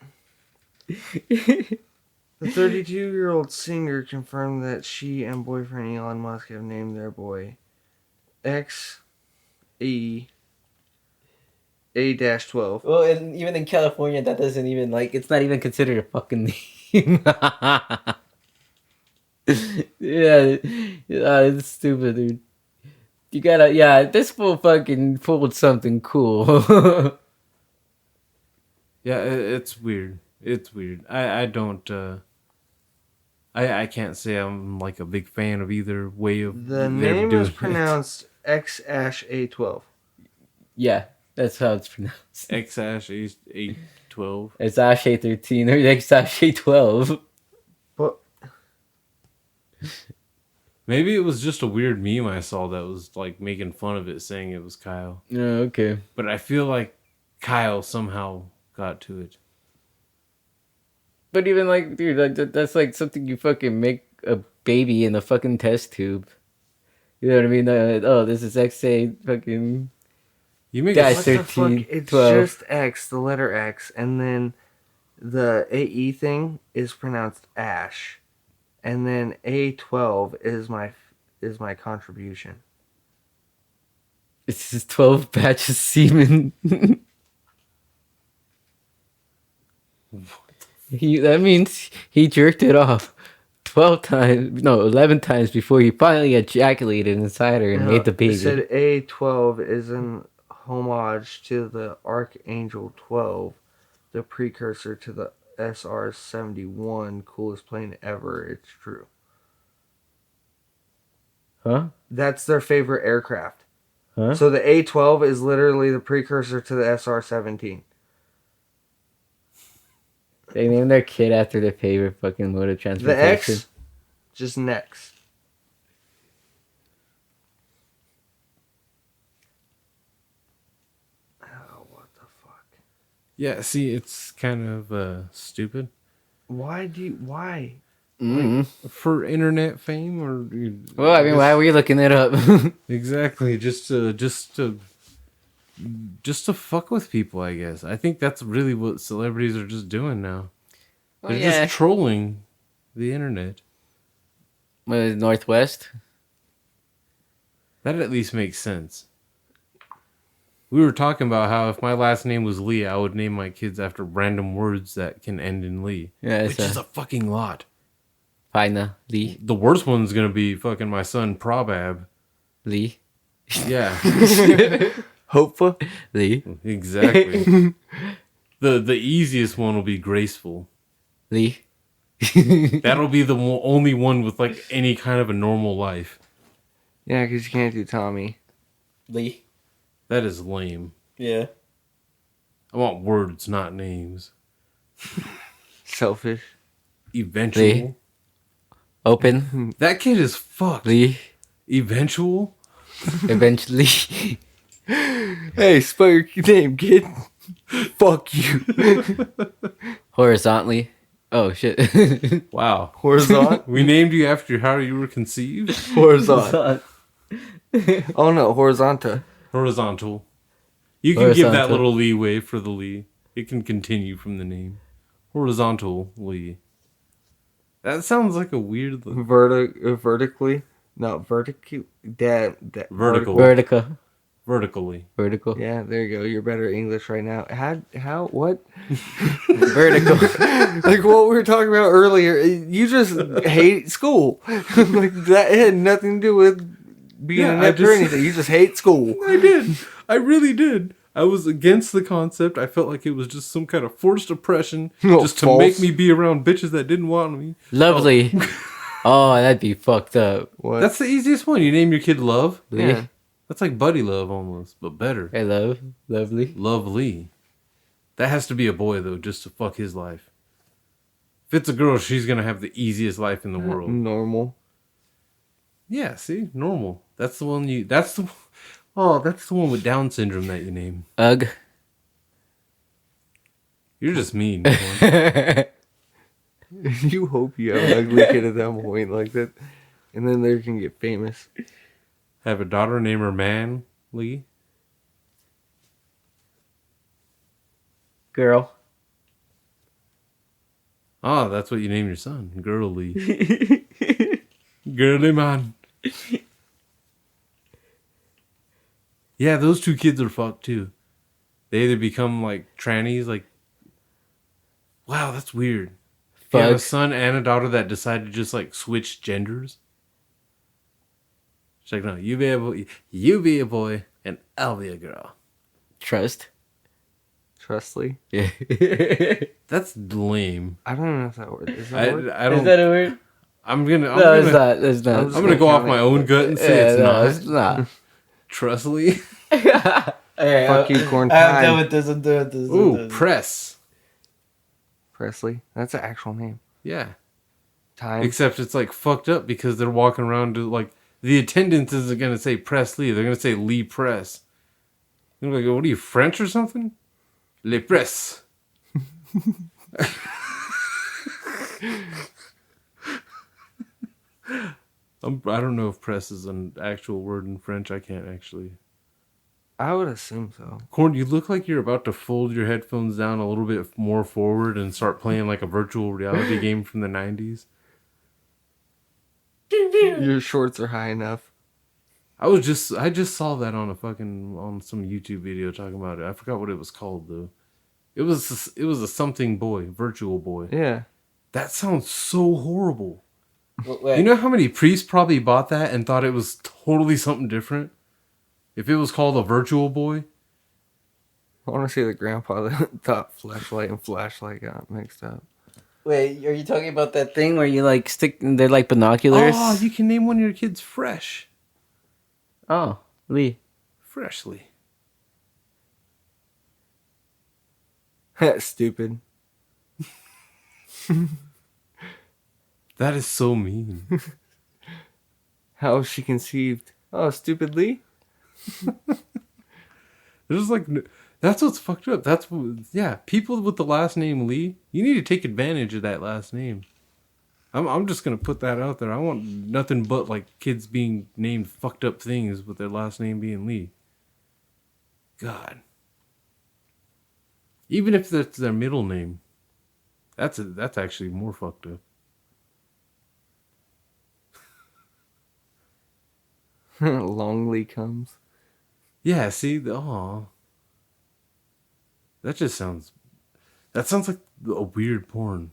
The 32-year-old singer confirmed that she and boyfriend Elon Musk have named their boy XE A-12. Well, and even in California, that doesn't even it's not even considered a fucking name. Yeah, it's stupid, dude. You gotta, this fool fucking pulled something cool. Yeah, it's weird. It's weird. I don't. I can't say I'm like a big fan of either way of. The them name doing is it. pronounced X-A-12. Yeah, that's how it's pronounced. X-812. It's Ashe 13 or Ashe 12. But Maybe it was just a weird meme I saw that was like making fun of it, saying it was Kyle. Oh, okay. But I feel like Kyle somehow got to it. But even dude, that's like something you fucking make a baby in a fucking test tube. You know what I mean? This is XA fucking. You make Guys, a what the fuck? 13, It's 12. just X, the letter X, and then the AE thing is pronounced Ash, and then A12 is my contribution. It's just 12 batches of semen. That means he jerked it off 12 times, no, 11 times before he finally ejaculated inside her and made the baby. It said A12 is an homage to the Archangel 12, the precursor to the SR-71, coolest plane ever. It's true. Huh? That's their favorite aircraft. Huh? So the A12 is literally the precursor to the SR-17. They named their kid after their favorite fucking mode of The transportation. X, just next. Oh, what the fuck? Yeah, see, it's kind of stupid. Why? For internet fame or Well, I mean, why were you looking it up? exactly just to fuck with people, I guess. I think that's really what celebrities are just doing now. They're just trolling the internet. Northwest? That at least makes sense. We were talking about how if my last name was Lee, I would name my kids after random words that can end in Lee. Yeah, which is a fucking lot. Fina. Lee. The worst one's gonna be fucking my son Probab. Lee. Yeah, Hopeful. Lee. exactly. The easiest one will be Graceful. Lee. That'll be the only one with like any kind of a normal life. Yeah, because you can't do Tommy. Lee. That is lame. Yeah. I want words, not names. Selfish. Eventual. Lee. Open. That kid is fucked. Lee. Eventual? Eventually. Hey, spell your name, kid. Fuck you. Horizontally. Oh shit. Wow. Horizontal. We named you after how you were conceived. Horizontal. Oh no, horizontal. Horizontal. You can give that Horizontal. little leeway for the Lee. It can continue from the name. Horizontal Lee. That sounds like a weird. Vertically, not vertically. That Vertical. Vertica. Vertically. Vertical. Yeah, there you go. You're better at English right now. How what? Vertical. Like what we were talking about earlier. You just hate school. Like that had nothing to do with being Yeah, inept or anything. You just hate school. I did. I really did. I was against the concept. I felt like it was just some kind of forced oppression No, just to false. make me be around bitches that didn't want me. Lovely. Oh, that'd be fucked up. What? That's the easiest one. You name your kid Love. yeah. That's like Buddy Love almost, but better. I love. Lovely. Lovely. That has to be a boy, though, just to fuck his life. If it's a girl, she's going to have the easiest life in the world. Normal. Yeah, see? Normal. That's the one you... That's the... Oh, that's the one with Down syndrome that you name. Ugh. You're just mean. Corn. You hope you have an ugly kid at that point like that, and then they can get famous. Have a daughter, name her Manly. Girl. Oh, that's what you name your son. Girly. Girly man. Yeah, those two kids are fucked too. They either become like trannies, like... Wow, that's weird. You have a Fuck. son and a daughter that decide to just like switch genders. She's like, no, you be a boy, and I'll be a girl. Trust. Trustly. Yeah. That's lame. I don't know if that word is that a word. I don't. Is that a word? I'm gonna. No, it's not. It's not. I'm I'm just gonna go off count my it. own gut and say Yeah, it's no, not. it's not. Trustly. Hey, Fuck you, corn I'm pie. done with this. I'm done with this. I'm Ooh, done with this. press. Presley. That's an actual name. Yeah. Time. Except it's like fucked up because they're walking around to like the attendant isn't gonna say Press Lee. They're gonna say Lee Press. They're like, what are you, French or something? Le Press. I don't know if press is an actual word in French. I can't actually. I would assume so. Corn, you look like you're about to fold your headphones down a little bit more forward and start playing like a virtual reality game from the 90s. Your shorts are high enough. I just saw that on some YouTube video talking about it. I forgot what it was called though. It was a something boy, virtual boy. Yeah. That sounds so horrible. Wait. You know how many priests probably bought that and thought it was totally something different? If it was called a virtual boy? I want to see the grandpa that thought flashlight and flashlight got mixed up. Wait, are you talking about that thing where you like stick? They're like binoculars. Oh, you can name one of your kids Fresh. Oh, Lee. Freshly. Stupid. That is so mean. How was she conceived? Oh, stupidly? There's like, that's what's fucked up. That's what, yeah. People with the last name Lee, you need to take advantage of that last name. I'm just gonna put that out there. I want nothing but like kids being named fucked up things with their last name being Lee. God. Even if that's their middle name, that's actually more fucked up. Longley comes. Yeah, see, that sounds like a weird porn.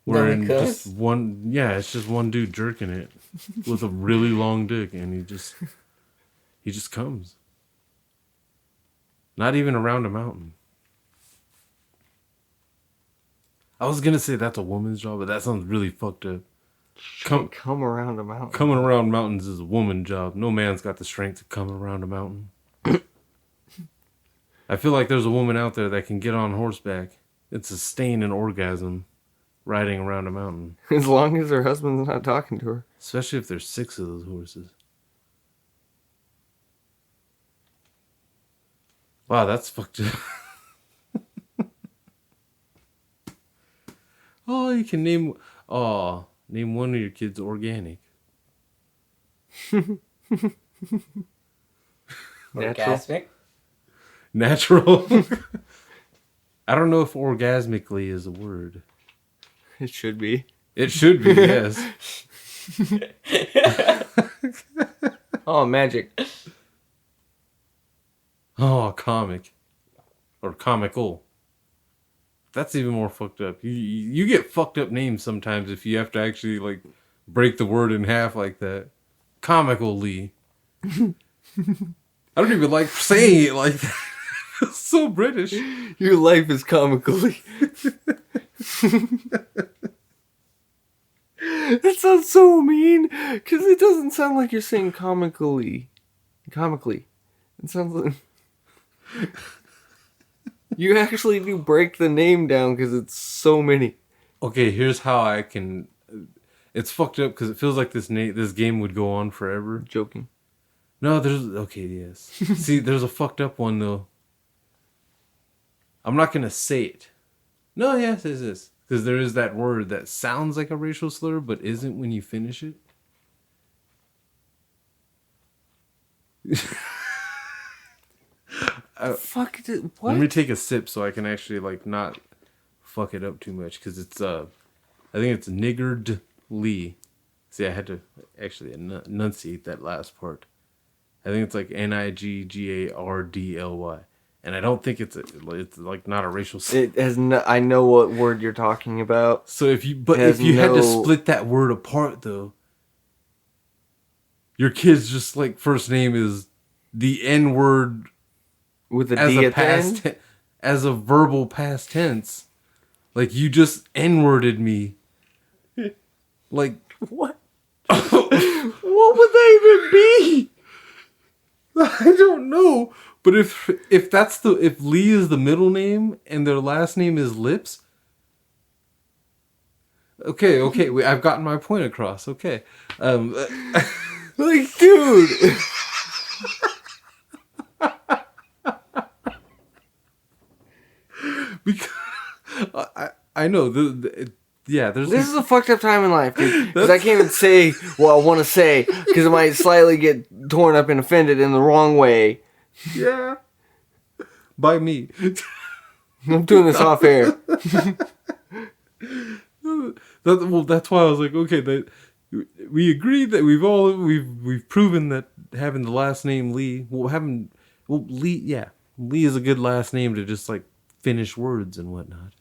Wherein just one, yeah, it's just one dude jerking it with a really long dick, and he just comes. Not even around a mountain. I was gonna say that's a woman's job, but that sounds really fucked up. Come around a mountain. Coming around mountains is a woman's job. No man's got the strength to come around a mountain. I feel like there's a woman out there that can get on horseback and sustain an orgasm riding around a mountain. As long as her husband's not talking to her. Especially if there's 6 of those horses. Wow, that's fucked up. Oh, you can name. Oh, name one of your kids organic. Orgasmic? Natural. I don't know if orgasmically is a word. It should be. It should be, yes. Oh, magic. Oh, comic. Or comical. That's even more fucked up. You get fucked up names sometimes if you have to actually, like, break the word in half like that. Comically. I don't even like saying it like that. It's so British. Your life is comically. That sounds so mean, because it doesn't sound like you're saying comically. Comically. It sounds like... You actually do break the name down, because it's so many. Okay, here's how I can... It's fucked up, because it feels like this game would go on forever. Joking. No, there's... Okay, yes. See, there's a fucked up one, though. I'm not going to say it. No, yes, it is. Because there is that word that sounds like a racial slur, but isn't when you finish it. Fuck it. What? Let me take a sip so I can actually, like, not fuck it up too much. Because it's, I think it's niggardly. See, I had to actually enunciate that last part. I think it's like Niggardly. And I don't think it's like not a racial slur. It has no, I know what word you're talking about. So if you had to split that word apart though, your kid's just like first name is the N word With a as D a at the end? past as a verbal past tense. Like you just N-worded me. Like What? What would that even be? I don't know. But if Lee is the middle name and their last name is Lips, okay, I've gotten my point across. Okay, Like, dude. because I know yeah. There's This is a fucked up time in life, dude. Because I can't even say what I want to say because it might slightly get torn up and offended in the wrong way. yeah by me. I'm doing this off air. That's why I was like, okay, that we agreed that we've proven that having the last name Lee, Lee is a good last name to just like finish words and whatnot.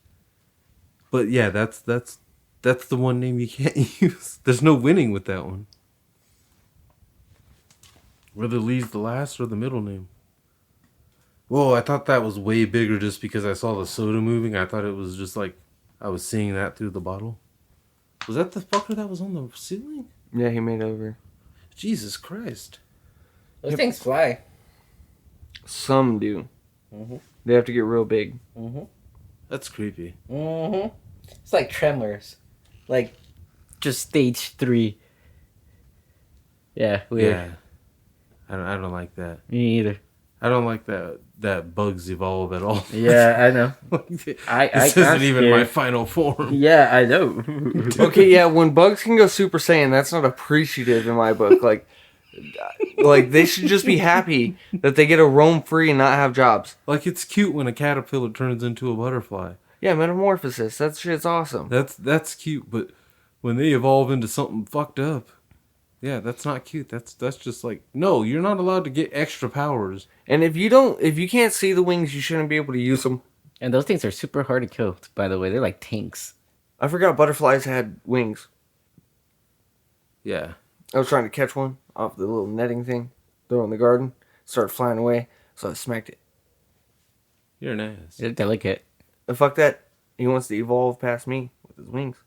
But yeah, that's the one name you can't use. There's no winning with that one. Whether Lee's the last or the middle name. Whoa, I thought that was way bigger just because I saw the soda moving. I thought it was just like I was seeing that through the bottle. Was that the fucker that was on the ceiling? Yeah, he made over. Jesus Christ. Those things fly. Some do. Mm-hmm. They have to get real big. Mm-hmm. That's creepy. Mm-hmm. It's like Tremors. Like, just stage 3. Yeah, weird. Yeah. I don't like that. Me either. I don't like that bugs evolve at all. Yeah, I know. This I'm isn't even scared. my final form. Yeah, I know. Okay, yeah, when bugs can go Super Saiyan, that's not appreciative in my book. Like they should just be happy that they get to roam free and not have jobs. Like it's cute when a caterpillar turns into a butterfly. Yeah, metamorphosis. That shit's awesome. That's cute, but when they evolve into something fucked up, yeah, that's not cute. That's just like, no, you're not allowed to get extra powers. And if you can't see the wings, you shouldn't be able to use them. And those things are super hard to kill, by the way. They're like tanks. I forgot butterflies had wings. Yeah. I was trying to catch one off the little netting thing, throw it in the garden, started flying away, so I smacked it. You're an ass. They're delicate. But fuck that. He wants to evolve past me with his wings.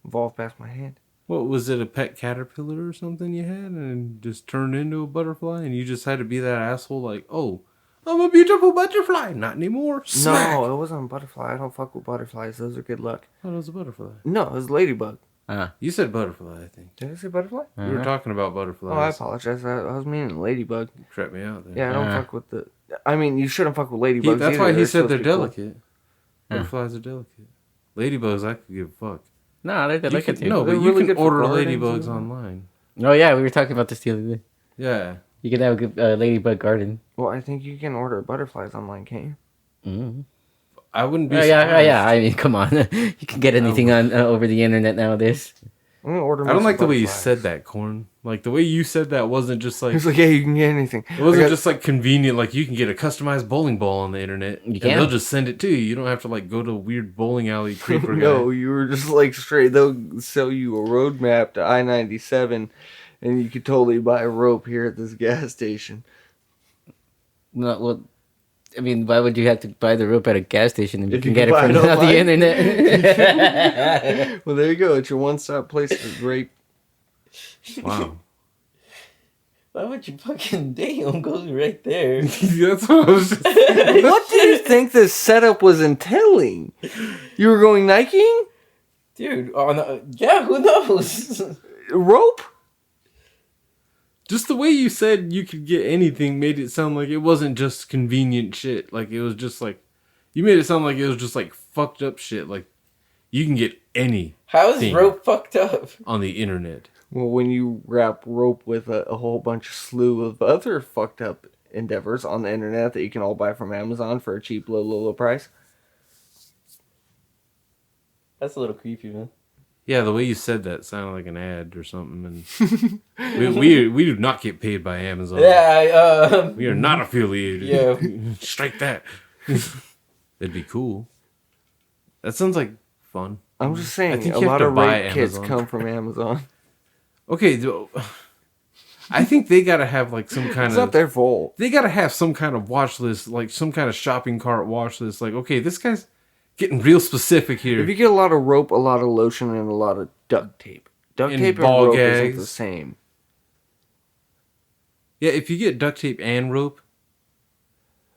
Evolve past my hand. What, was it a pet caterpillar or something you had and just turned into a butterfly and you just had to be that asshole like, oh, I'm a beautiful butterfly. Not anymore. Smack. No, it wasn't a butterfly. I don't fuck with butterflies. Those are good luck. Oh, it was a butterfly. No, it was a ladybug. You said butterfly, I think. Did I say butterfly? You were talking about butterflies. Oh, I apologize. I was meaning ladybug. You trapped me out there. Yeah, I don't fuck with the... I mean, you shouldn't fuck with ladybugs That's either. why he said they're supposed to be cool. delicate. Butterflies are delicate. Ladybugs, I could give a fuck. No, they You look can, at you. no, They're but you really can good for order gardens ladybugs and- online. Oh yeah, we were talking about this the other day. Yeah. You could have a good ladybug garden. Well, I think you can order butterflies online, can't you? Mm-hmm. I wouldn't be Oh surprised. yeah. I mean, come on. You can get anything on over the internet nowadays. I'm gonna order. I don't me like the some way you butterflies. said that, Corn. Like, the way you said that wasn't just like... He's like, yeah, you can get anything. It wasn't I got- just like convenient, like you can get a customized bowling ball on the internet. You And can. they'll just send it to you. You don't have to like go to a weird bowling alley creeper No, guy. you were just like straight. They'll sell you a road map to I-97, and you could totally buy a rope here at this gas station. No, well, I mean, why would you have to buy the rope at a gas station if you If can you get it buy from it the online? internet? Well, there you go. It's your one-stop place for rape. Wow. Why would you fucking damn go right there? That's what I was just... What do you think this setup was entailing? You were going Niking? Dude, yeah, who knows? Rope? Just the way you said you could get anything made it sound like it wasn't just convenient shit. Like, it was just like... You made it sound like it was just like fucked up shit. Like, you can get any How is Thing. rope fucked up? on the internet. Well, when you wrap rope with a whole bunch of slew of other fucked up endeavors on the internet that you can all buy from Amazon for a cheap, low price. That's a little creepy, man. Yeah, the way you said that sounded like an ad or something. And we do not get paid by Amazon. Yeah, We are not affiliated. Yeah. Strike that. That'd be cool. That sounds like fun. I'm just I saying, think a you have lot to of buy rape kits Amazon. come from Amazon. Okay, I think they gotta have like some kind It's not of... their fault. They gotta have some kind of watch list, like some kind of shopping cart watch list. Like, okay, this guy's getting real specific here. If you get a lot of rope, a lot of lotion, and a lot of duct tape. Duct And tape and ball rope isn't gags. the same. Yeah, if you get duct tape and rope,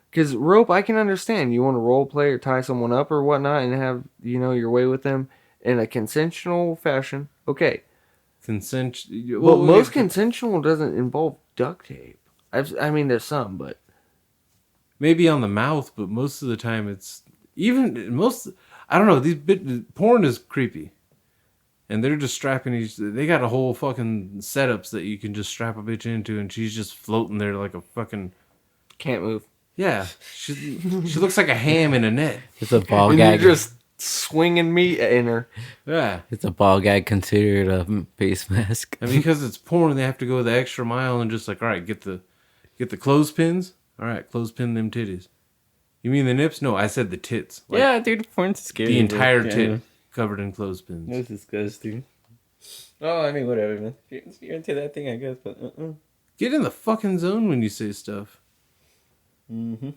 Because rope, I can understand. You want to role play or tie someone up or whatnot and have, your way with them in a consensual fashion. Okay. consent... Well, most consensual doesn't involve duct tape. I mean, there's some, but... maybe on the mouth, but most of the time it's... I don't know, porn is creepy. And they're just strapping they got a whole fucking setups that you can just strap a bitch into, and she's just floating there like a fucking... Can't move. Yeah, she looks like a ham in a net. it's a ball And gag. you're just swinging meat in her. Yeah, It's a ball gag considered a face mask. and because it's porn, they have to go the extra mile and just like, all right, get the clothespins. All right, clothespin them titties. You mean the nips? No, I said the tits. Like, Yeah, dude, porn's scary. the entire Yeah. tit covered in clothespins. That's disgusting. Oh, I mean, whatever, man. If you're into that thing, I guess, but Get in the fucking zone when you say stuff. Mm-hmm.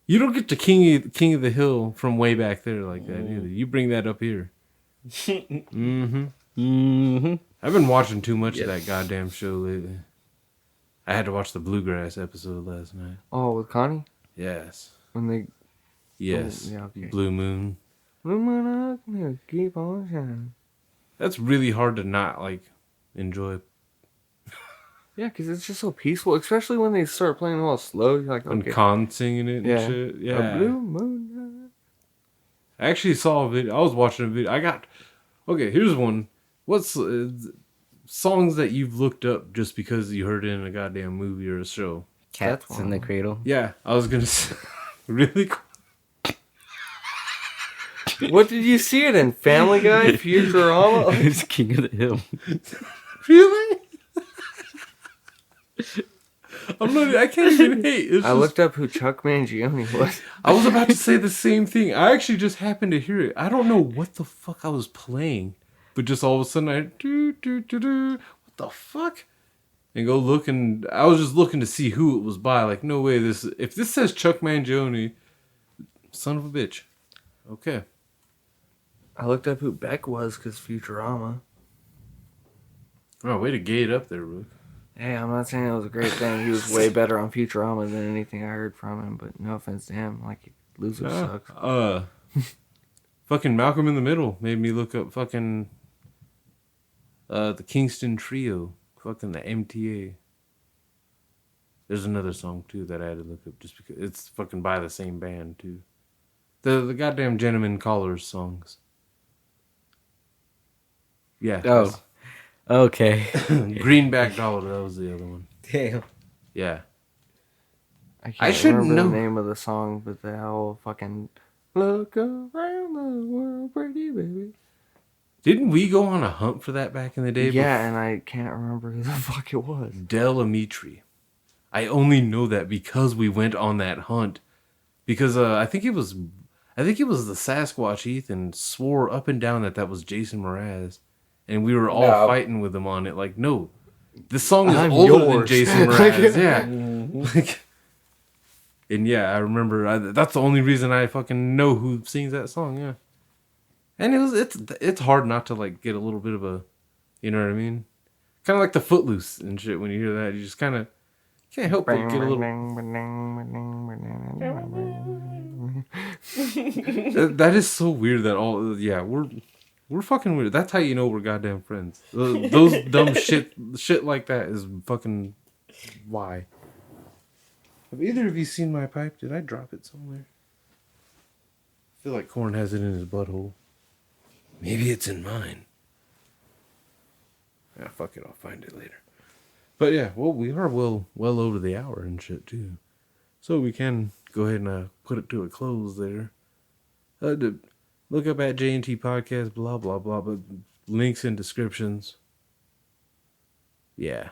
You don't get to King of the Hill from way back there like that either. You bring that up here. Mm-hmm. Mm-hmm. I've been watching too much of that goddamn show lately. I had to watch the Bluegrass episode last night. Oh, with Connie? Yes. When they... Yes. Oh, yeah, okay. Blue Moon. Keep on shining. That's really hard to not, like, enjoy. Yeah, because it's just so peaceful, especially when they start playing all slow. You're like, When okay. Khan singing it and Yeah. shit. A Yeah. blue moon. I actually saw a video. I was watching a video. Okay, here's one. What's songs that you've looked up just because you heard it in a goddamn movie or a show? Cats That's in the wild. cradle. Yeah, I was gonna say. Really? What did you see it in? Family Guy? Futurama? It's King of the Hill. Really? I can't even hate. It's I just- looked up who Chuck Mangione was. I was about to say the same thing. I actually just happened to hear it. I don't know what the fuck I was playing, but just all of a sudden what the fuck? And go look, and I was just looking to see who it was by. Like, no way, if this says Chuck Mangione, son of a bitch. Okay. I looked up who Beck was because Futurama. Oh, way to gay it up there, Rook. Hey, I'm not saying it was a great thing. He was way better on Futurama than anything I heard from him, but no offense to him. Like, loser sucks. Fucking Malcolm in the Middle made me look up fucking the Kingston Trio. Fucking the MTA. There's another song too that I had to look up just because it's fucking by the same band too. The goddamn Gentleman Callers songs. Yeah. Oh, okay. Greenback Dollar, that was the other one. Damn. Yeah. I I can't should remember know. the name of the song, but the whole fucking look around the world, pretty baby. Didn't we go on a hunt for that back in the day? Yeah, and I can't remember who the fuck it was. Del Amitri. I only know that because we went on that hunt. Because I think it was the Sasquatch Ethan swore up and down that was Jason Mraz, and we were all No. fighting with him on it. Like, no, this song is I'm older than yours. Jason Mraz. Yeah. Like, and yeah, I remember. That's the only reason I fucking know who sings that song. Yeah. And it's hard not to like get a little bit of a, you know what I mean? Kind of like the Footloose and shit. When you hear that, you just kind of can't help but get a little. That is so weird that we're fucking weird. That's how you know we're goddamn friends. Those dumb shit like that is fucking why. Have either of you seen my pipe? Did I drop it somewhere? I feel like Corn has it in his butthole. Maybe it's in mine. Yeah, fuck it. I'll find it later. But yeah, well, we are well over the hour and shit too, so we can go ahead and put it to a close there. Look up at J&T Podcast, blah blah blah, but links in descriptions. Yeah.